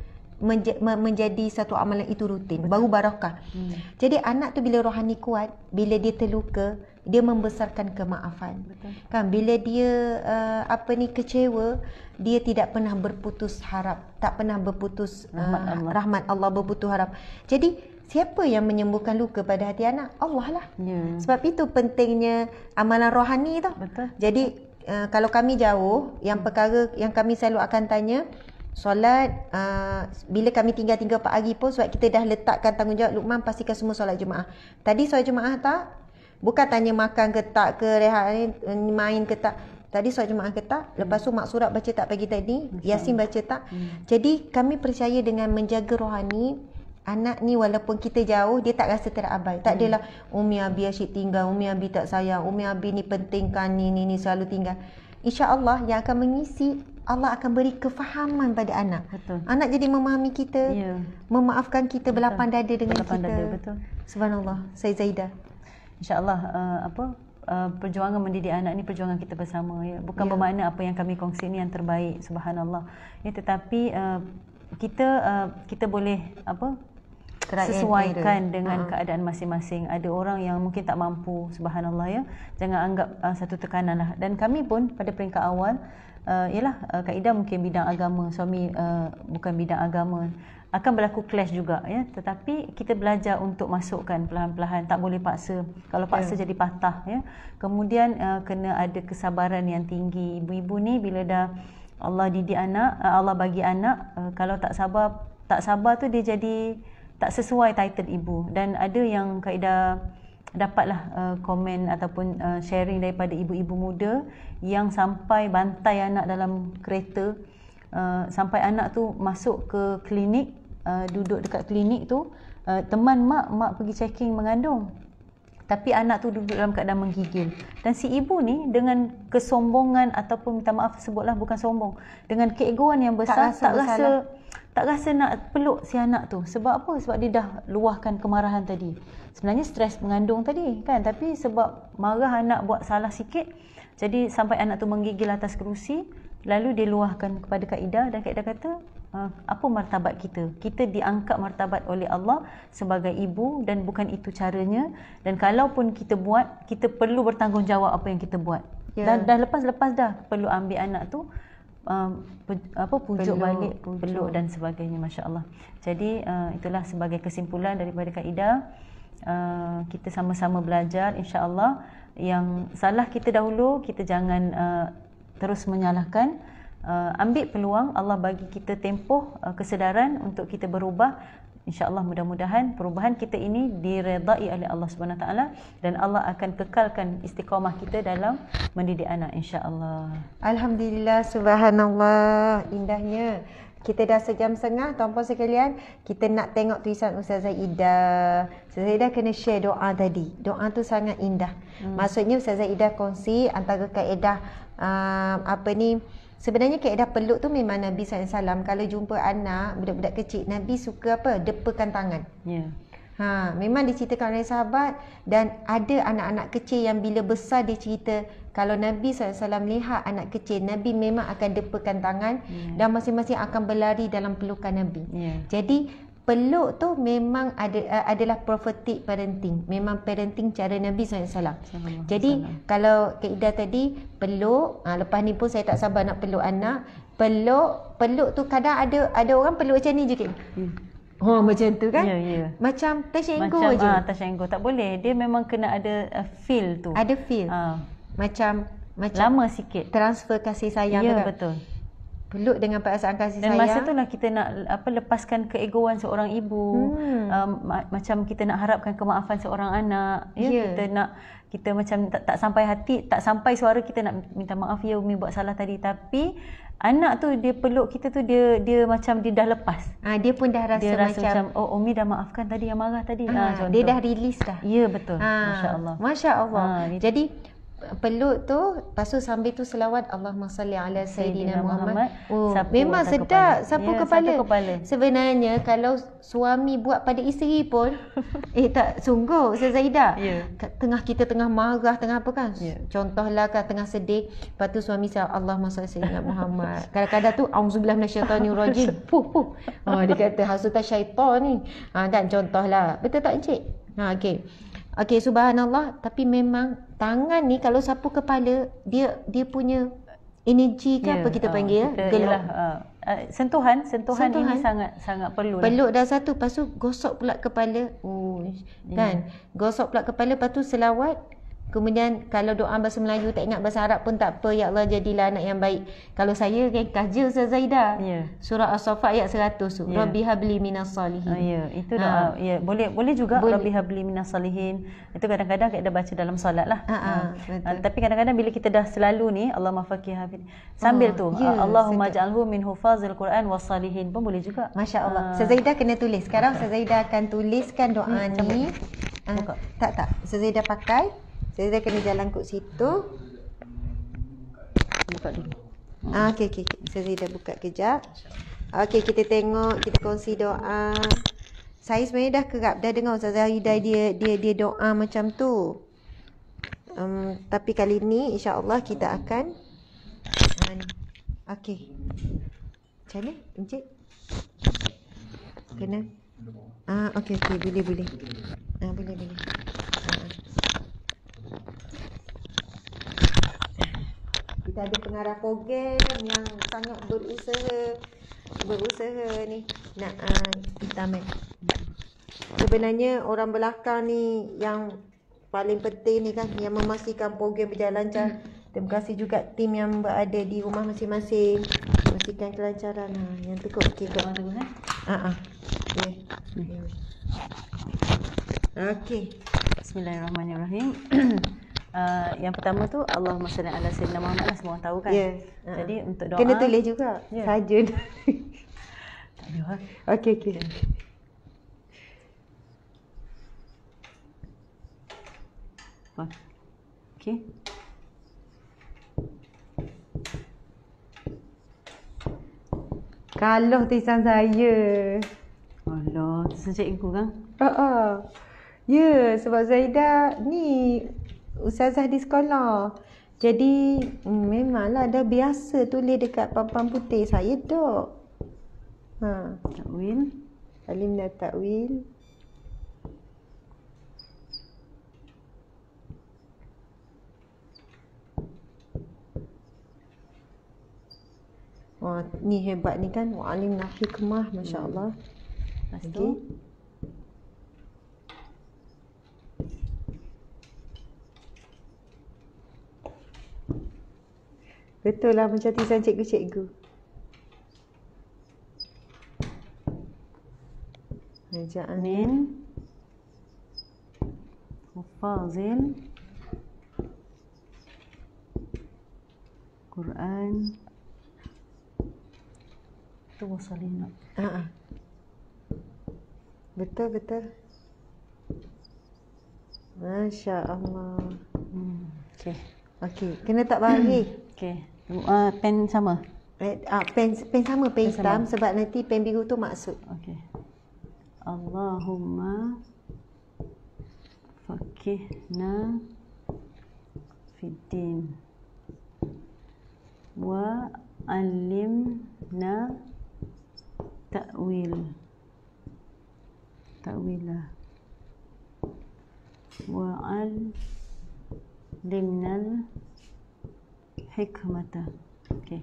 menjadi satu amalan itu rutin. Baru barakah. Jadi anak tu bila rohani kuat, bila dia terluka, dia membesarkan kemaafan. Kan bila dia kecewa, dia tidak pernah berputus harap, tak pernah berputus rahmat Allah, berputus harap. Jadi siapa yang menyembuhkan luka pada hati anak? Allah lah. Sebab itu pentingnya amalan rohani tu. Jadi kalau kami jauh, yang perkara yang kami selalu akan tanya, solat, bila kami tinggal 4 hari pun, sebab kita dah letakkan tanggungjawab, Luqman pastikan semua solat Jumaat. Tadi solat Jumaat tak? Bukan tanya makan ke tak, ke rehat main ke tak. Tadi solat Jumaat ke tak? Lepas tu mak surat baca tak pagi tadi? Yasin baca tak? Jadi kami percaya dengan menjaga rohani, anak ni walaupun kita jauh, dia tak rasa terabai. Tak adalah Umi Abi asyik tinggal, Umi Abi tak sayang, Umi Abi ni pentingkan ni selalu tinggal. InsyaAllah yang akan mengisi, Allah akan beri kefahaman pada anak. Anak jadi memahami kita, memaafkan kita, berlapang dada dengan kita. Subhanallah. Saya Zaidah. InsyaAllah perjuangan mendidik anak ni perjuangan kita bersama ya. Bukan bermakna apa yang kami kongsi ni yang terbaik, subhanallah. Ya, tetapi kita boleh sesuaikan dengan keadaan masing-masing. Ada orang yang mungkin tak mampu, subhanallah ya. Jangan anggap satu tekanan lah. Dan kami pun pada peringkat awal, Kak Ida mungkin bidang agama, suami bukan bidang agama, akan berlaku clash juga ya. Tetapi kita belajar untuk masukkan perlahan-perlahan, tak boleh paksa. Kalau paksa jadi patah ya. Kemudian kena ada kesabaran yang tinggi. Ibu-ibu ni bila dah Allah didik anak, Allah bagi anak, kalau tak sabar tu dia jadi tak sesuai title ibu. Dan ada yang Kak Ida dapatlah komen ataupun sharing daripada ibu-ibu muda yang sampai bantai anak dalam kereta, sampai anak tu masuk ke klinik, duduk dekat klinik tu, teman mak pergi checking mengandung, tapi anak tu duduk dalam keadaan menggigil. Dan si ibu ni dengan kesombongan, ataupun minta maaf sebutlah bukan sombong, dengan keegoan yang besar, tak rasa nak peluk si anak tu. Sebab apa? Sebab dia dah luahkan kemarahan tadi. Sebenarnya stres mengandung tadi kan, tapi sebab marah anak buat salah sikit, jadi sampai anak tu menggigil atas kerusi, lalu dia luahkan kepada Kak Ida. Dan Kak Ida kata, apa martabat kita? Kita diangkat martabat oleh Allah sebagai ibu, dan bukan itu caranya. Dan kalaupun kita buat, kita perlu bertanggungjawab apa yang kita buat. Dah lepas dah perlu ambil anak tu pujuk balik, peluk dan sebagainya, masya-Allah. Jadi itulah sebagai kesimpulan daripada kaedah. Kita sama-sama belajar, insya-Allah. Yang salah kita dahulu, kita jangan terus menyalahkan. Ambil peluang, Allah bagi kita tempoh kesedaran untuk kita berubah. InsyaAllah mudah-mudahan perubahan kita ini diredai oleh Allah Subhanahu Wa Taala dan Allah akan kekalkan istiqamah kita dalam mendidik anak, insyaAllah. Alhamdulillah, subhanallah, indahnya. Kita dah sejam setengah, tuan-puan sekalian. Kita nak tengok tulisan Ustazah Ida. Ustazah Ida kena share doa tadi. Doa tu sangat indah. Maksudnya Ustazah Ida kongsi antara kaedah sebenarnya kaedah peluk tu memang Nabi SAW kalau jumpa anak, budak-budak kecil, Nabi suka depakan tangan. Memang diceritakan oleh sahabat, dan ada anak-anak kecil yang bila besar dia cerita kalau Nabi SAW lihat anak kecil, Nabi memang akan depakan tangan dan masing-masing akan berlari dalam pelukan Nabi. Jadi peluk tu memang adalah prophetic parenting. Memang parenting cara Nabi SAW. Jadi kalau kaedah tadi peluk, lepas ni pun saya tak sabar nak peluk anak. Peluk tu kadang ada orang peluk macam ni je kan. Macam tu kan? Macam touch and go je. Touch and go tak boleh. Dia memang kena ada feel tu. Ada feel. Macam lama sikit. Transfer kasih sayang tu kan? Betul. Peluk dengan perasaan kasih sayang. Dan masa tu lah kita nak lepaskan keegoan seorang ibu. Macam kita nak harapkan kemaafan seorang anak. Kita macam tak sampai hati, tak sampai suara kita nak minta maaf ya Umi buat salah tadi, tapi anak tu dia peluk kita tu dia macam dia dah lepas. Dia pun dah rasa macam oh Umi dah maafkan tadi yang marah tadi. Dia dah release dah. Ya betul. Masya-Allah. Masya-Allah. Jadi peluk tu, lepas tu sambil tu selawat Allahumma salli ala Sayyidina Muhammad. Memang sedap sapu kepala. Sebenarnya kalau suami buat pada isteri pun tak sungguh Ustazah Ida. Kita tengah marah, tengah apa kan, contohlah kan tengah sedih, lepas tu suami saya Allahumma salli Sayyidina Muhammad. Kadang-kadang tu auzubillah minasyaitanirrajim. Dia kata hasutan syaitan ni. Kan contohlah. Betul tak encik? Okey, subhanallah. Tapi memang tangan ni kalau sapu kepala, dia punya energi ke apa kita panggil gelap. Sentuhan ini sangat perlu. Peluk dah satu, lepas tu gosok pula kepala. Kan? Gosok pula kepala, lepas tu selawat. Kemudian kalau doa bahasa Melayu tak ingat bahasa Arab pun tak apa, ya Allah jadilah anak yang baik. Kalau saya kaji Ustazah Ida, surah As-Saffat ayat 100 tu, Rabbi habli minas salihin. Itu doa. Boleh juga Rabbi habli minas salihin. Itu kadang-kadang kita baca dalam solat lah. Tapi kadang-kadang bila kita dah selalu ni Allahumma faqihha sambil tu Allahumma ja'alhu min hufazil Quran was salihin pun boleh juga. Masya-Allah. Ustazah Ida kena tulis. Sekarang Ustazah Ida akan tuliskan doa ni. Tak. Ustazah Ida pakai. Saya kena jalan kat situ. Buka dulu. Okey. Saya dah buka kejap. Okey, kita tengok, kita kongsi doa. Saya sebenarnya dah kerap dah dengar Ustazah Ida dia doa macam tu. Tapi kali ni insya-Allah kita akan okey. Macam mana, Encik? Kena? Okey, boleh. Boleh. Kita ada pengarah program yang sangat berusaha ni nak itamat. Sebenarnya orang belakang ni yang paling penting ni kan, yang memastikan program berjalan lancar. Terima kasih juga tim yang berada di rumah masing-masing, memastikan kelancaran. Yang tu okey kok. Okey. Bismillahirrahmanirrahim. Yang pertama tu Allahumma salli ala Sayyidina Muhammad lah, semua orang tahu kan. Jadi untuk doa kena tulis juga. Saja. Okey. Okey. Kalau tulisan saya. Allah, tulisan cikgu kan? Ya, sebab Zaidah ni ustazah di sekolah. Jadi memanglah dah biasa tulis dekat papan putih saya dok. Takwil. Alim dan takwil. Wah, ni hebat ni kan. Wa'alimna hikmah, masya-Allah. Lepas Okey. tu Betul lah macam tulisan cikgu-cikgu. Bacaan min hufazil Quran tu wasalina. Betul, betul. Masya Allah. Okey. Okey, kena tak bagi. Okey. Pen sama. Pen sama, pen hitam sama. sebab nanti pen biru tu maksud. Okey. Allahumma fakihna fiddin wa alimna ta'wilah wa alimnal hikmata. Okey.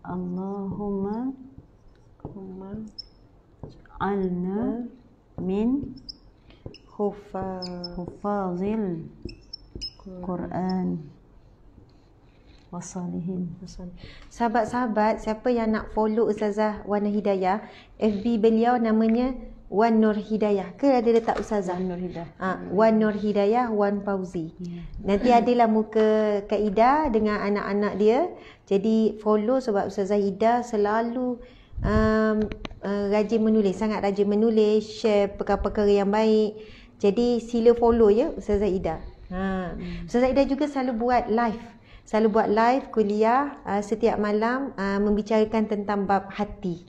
Allahumma alna min hufazil Quran wasalihin. Sahabat-sahabat, siapa yang nak follow Ustazah Wana Hidayah, FB beliau namanya Wan Nur Hidayah. Ke ada letak Ustazah? Wan Nur Hidayah. Wan Nur Hidayah, Wan Fauzi. Nanti adalah muka Kak Ida dengan anak-anak dia. Jadi follow sebab Ustazah Ida selalu rajin menulis, sangat rajin menulis, share perkara-perkara yang baik. Jadi sila follow ya Ustazah Ida. Ustazah Ida juga selalu buat live kuliah setiap malam membicarakan tentang bab hati.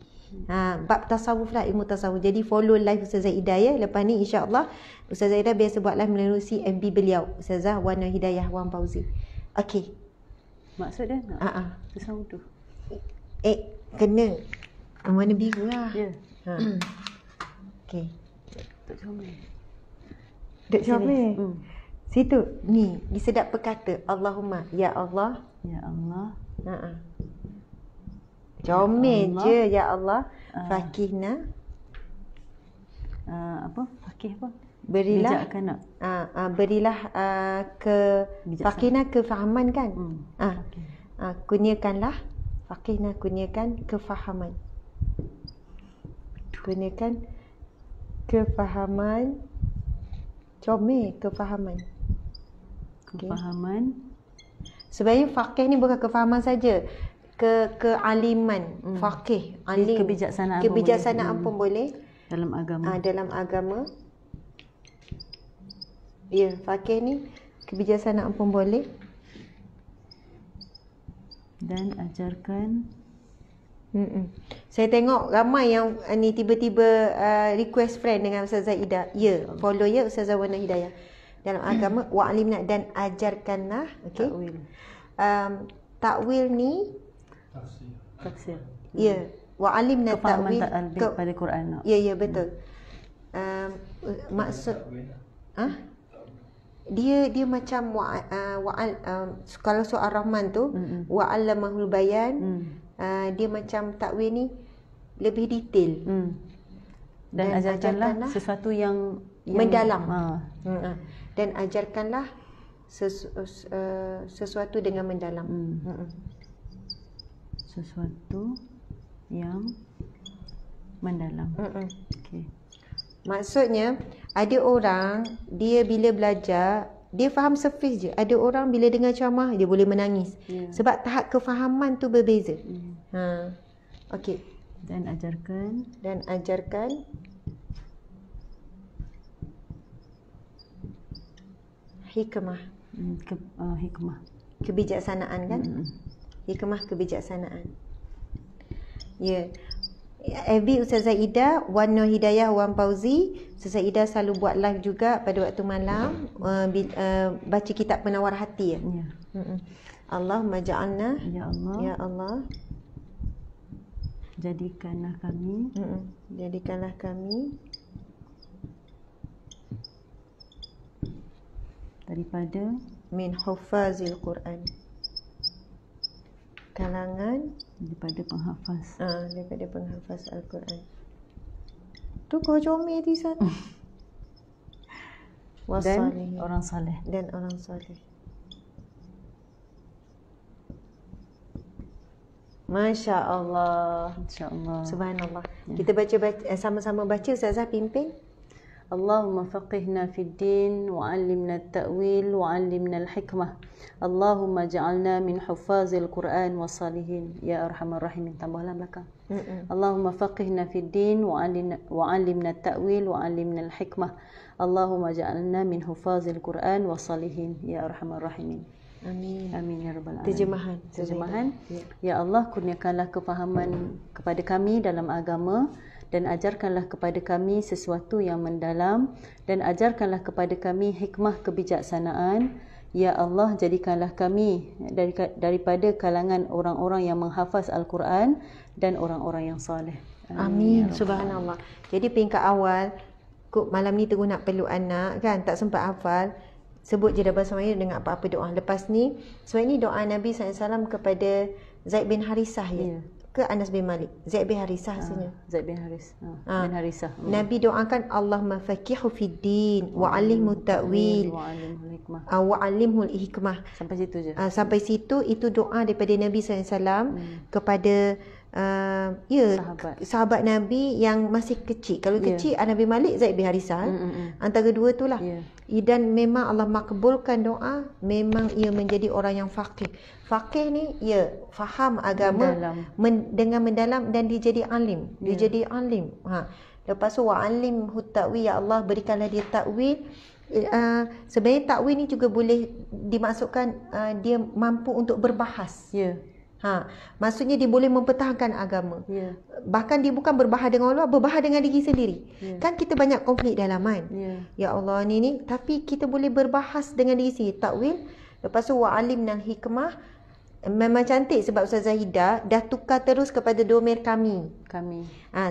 Bab tasawuf lah, ilmu tasawuf. Jadi follow live Ustazah Ida ya. Lepas ni insya-Allah Ustazah Ida biasa buat live melalui FB beliau, Ustazah Wana Hidayah Wan Fauzi. Okey. Maksud dia nak tasawuf tu. Kena warna biru lah. Ya. Okey. Tak comel. Duk comel. Situ ni disedap perkata Allahumma, ya Allah. Ya Allah. Comel Allah. je ya Allah. Fakihna. Fakih apa? Berilah Bijakkan nak. Berilah fakihna kefahaman kan? Kurniakanlah fakihna, kurniakan kefahaman. Kurniakan kefahaman. Comel kefahaman. Kefahaman. Sebenarnya fakih ni bukan kefahaman saja. Kealiman. Fakih, alim. Kebijaksanaan pun boleh. Dalam agama. Dalam agama. Ya, fakih ni kebijaksanaan pun boleh. Dan ajarkan. Saya tengok ramai yang ni tiba-tiba request friend dengan Ustazah Ida. Ya, follow ya Ustazah Wana Hidayah. Dalam agama wa'alimna, dan ajarkanlah. Okey. Takwil ni Tafsir. ya, wa'alimna takwil pada Quran. Ya, betul. Maksud dia macam kalau surah Ar-Rahman tu wa'allamahul bayan. Dia macam takwil ni lebih detail. Dan ajarkanlah sesuatu yang mendalam. Dan ajarkanlah sesuatu dengan mendalam. Sesuatu yang mendalam. Okey. Maksudnya ada orang dia bila belajar dia faham surface je. Ada orang bila dengar ceramah dia boleh menangis. Sebab tahap kefahaman tu berbeza. Okey. Dan ajarkan hikmah. Hikmah. Kebijaksanaan kan? Hikmah kebijaksanaan. Ya. FB Ustazah Ida Wan Nur Hidayah Wan Fauzi. Ustazah Ida selalu buat live juga pada waktu malam, baca kitab penawar hati ya. Allahumma ja'alna, ya Allah. Ya Allah, jadikanlah kami. Jadikanlah kami daripada min hufazil Quran, kalangan Daripada penghafaz. Daripada penghafaz Al-Quran. Tu kau comel di sana. Dan orang saleh. Dan orang saleh. Masya Allah. InsyaAllah. Subhanallah. Kita baca sama-sama baca, Ustazah pimpin. Allahumma faqihna fid din wa 'allimna at-ta'wil wa 'allimna al-hikmah. Allahumma ja'alna min huffazil Quran wa salihin. Ya arhamar rahimin. Tambahlah belakang. Allahumma faqihna fid din wa 'allimna at-ta'wil wa 'allimna al-hikmah. Allahumma ja'alna min huffazil Quran wa salihin. Ya arhamar rahimin. Amin. Amin ya rabbal alamin. Terjemahan. Ya Allah, kurniakanlah kefahaman kepada kami dalam agama dan ajarkanlah kepada kami sesuatu yang mendalam dan ajarkanlah kepada kami hikmah kebijaksanaan. Ya Allah, jadikanlah kami daripada kalangan orang-orang yang menghafaz Al-Quran dan orang-orang yang soleh. Amin. Subhanallah. Jadi peringkat awal, malam ni terus nak peluk anak kan, tak sempat hafal, sebut je dah bahasa Melayu dengan apa-apa doa. Lepas ni, sebab ini doa Nabi SAW kepada Zaid bin Harisah ya? Ke Anas bin Malik? Zaid bin Harisah rasanya. Zaid bin Haris. Bin Harisah. Nabi doakan Allahumma faqihu fid din wa 'allimhu ta'wil wa 'allimhu hikmah. Sampai situ je. Sampai situ itu doa daripada Nabi SAW kepada sahabat Nabi yang masih kecil. Kalau kecil Nabi Malik, Zaid bin Harisah. Antara dua tu lah. Dan memang Allah makbulkan doa. Memang ia menjadi orang yang faqih. Faqih ni faham agama dengan mendalam dan dia jadi alim. Dia jadi alim. Lepas tu wa'alim ta'wil, ya Allah berikanlah dia ta'wil. Sebenarnya ta'wil ni juga boleh dimaksudkan dia mampu untuk berbahas. Maksudnya dia boleh mempertahankan agama. Bahkan dia bukan berbahas dengan Allah, berbahas dengan diri sendiri. Kan kita banyak konflik dalaman. Ya Allah ni, tapi kita boleh berbahas dengan diri sendiri. Ta'wil. Lepas tu wa'alimna hikmah. Memang cantik sebab Ustazah Hida dah tukar terus kepada domain kami.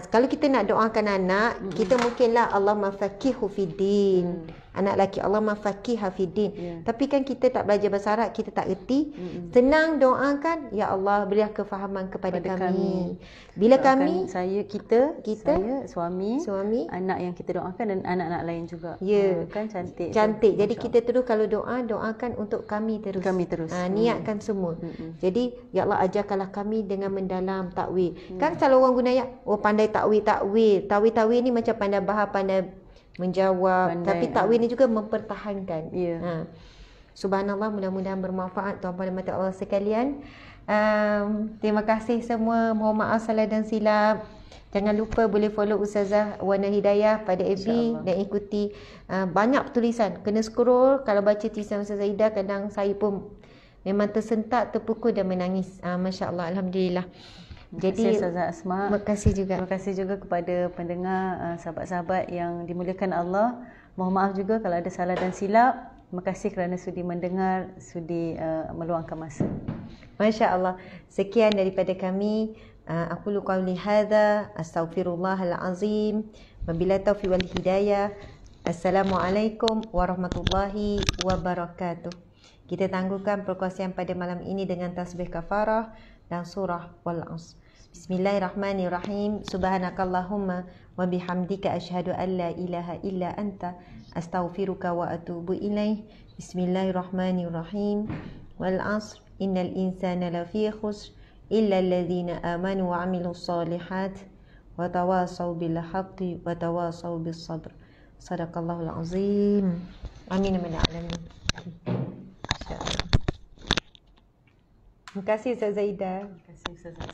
Kalau kita nak doakan anak, kita mungkinlah Allahumma faqihu fid din. Anak lelaki Allahumma faqiha fid din. Tapi kan kita tak belajar bahasa Arab, kita tak erti. Senang doakan, ya Allah berilah kefahaman kepada kami. Bila kami kita saya suami, anak yang kita doakan dan anak-anak lain juga. Kan cantik. Jadi kita terus kalau doakan untuk kami terus. Niatkan semua. Jadi ya Allah ajarkanlah kami dengan mendalam takwil. Kan kalau orang guna ayat, pandai takwil ni macam pandai bahas, pandai menjawab, tapi takwil ni juga mempertahankan. Subhanallah, mudah-mudahan bermanfaat tuan-puan dan mata Allah sekalian. Terima kasih semua. Mohon maaf salah dan silap. Jangan lupa boleh follow Ustazah Wana Hidayah pada FB dan ikuti banyak tulisan. Kena scroll. Kalau baca tulisan Ustazah Hidayah, kadang saya pun memang tersentak, terpukul dan menangis. Masya Allah, alhamdulillah. Jadi Ustazah Asma, terima kasih juga kepada pendengar, sahabat-sahabat yang dimuliakan Allah. Mohon maaf juga kalau ada salah dan silap. Terima kasih kerana sudi mendengar, sudi meluangkan masa. Masya Allah. Sekian daripada kami. Aku qawli hadza, astaghfirullahal azim. Wabillahi taufiq wal hidayah. Assalamualaikum warahmatullahi wabarakatuh. Kita tangguhkan perkongsian pada malam ini dengan tasbih kafarah dan surah Wal-Asr. Bismillahirrahmanirrahim. Subhanakallahumma wa bihamdika asyhadu an la ilaha illa anta astaghfiruka wa atubu ilaih. Bismillahirrahmanirrahim. Wal-Asr. Innal insana lafi khusr illa alladhina amanu wa 'amilus solihat wa tawasaw bil haqqi wa tawasaw bis sabr. Sadaqallahul azim. Amin ya rabbal alamin. Terima kasih Ustazah Ida. Terima kasih Ustazah.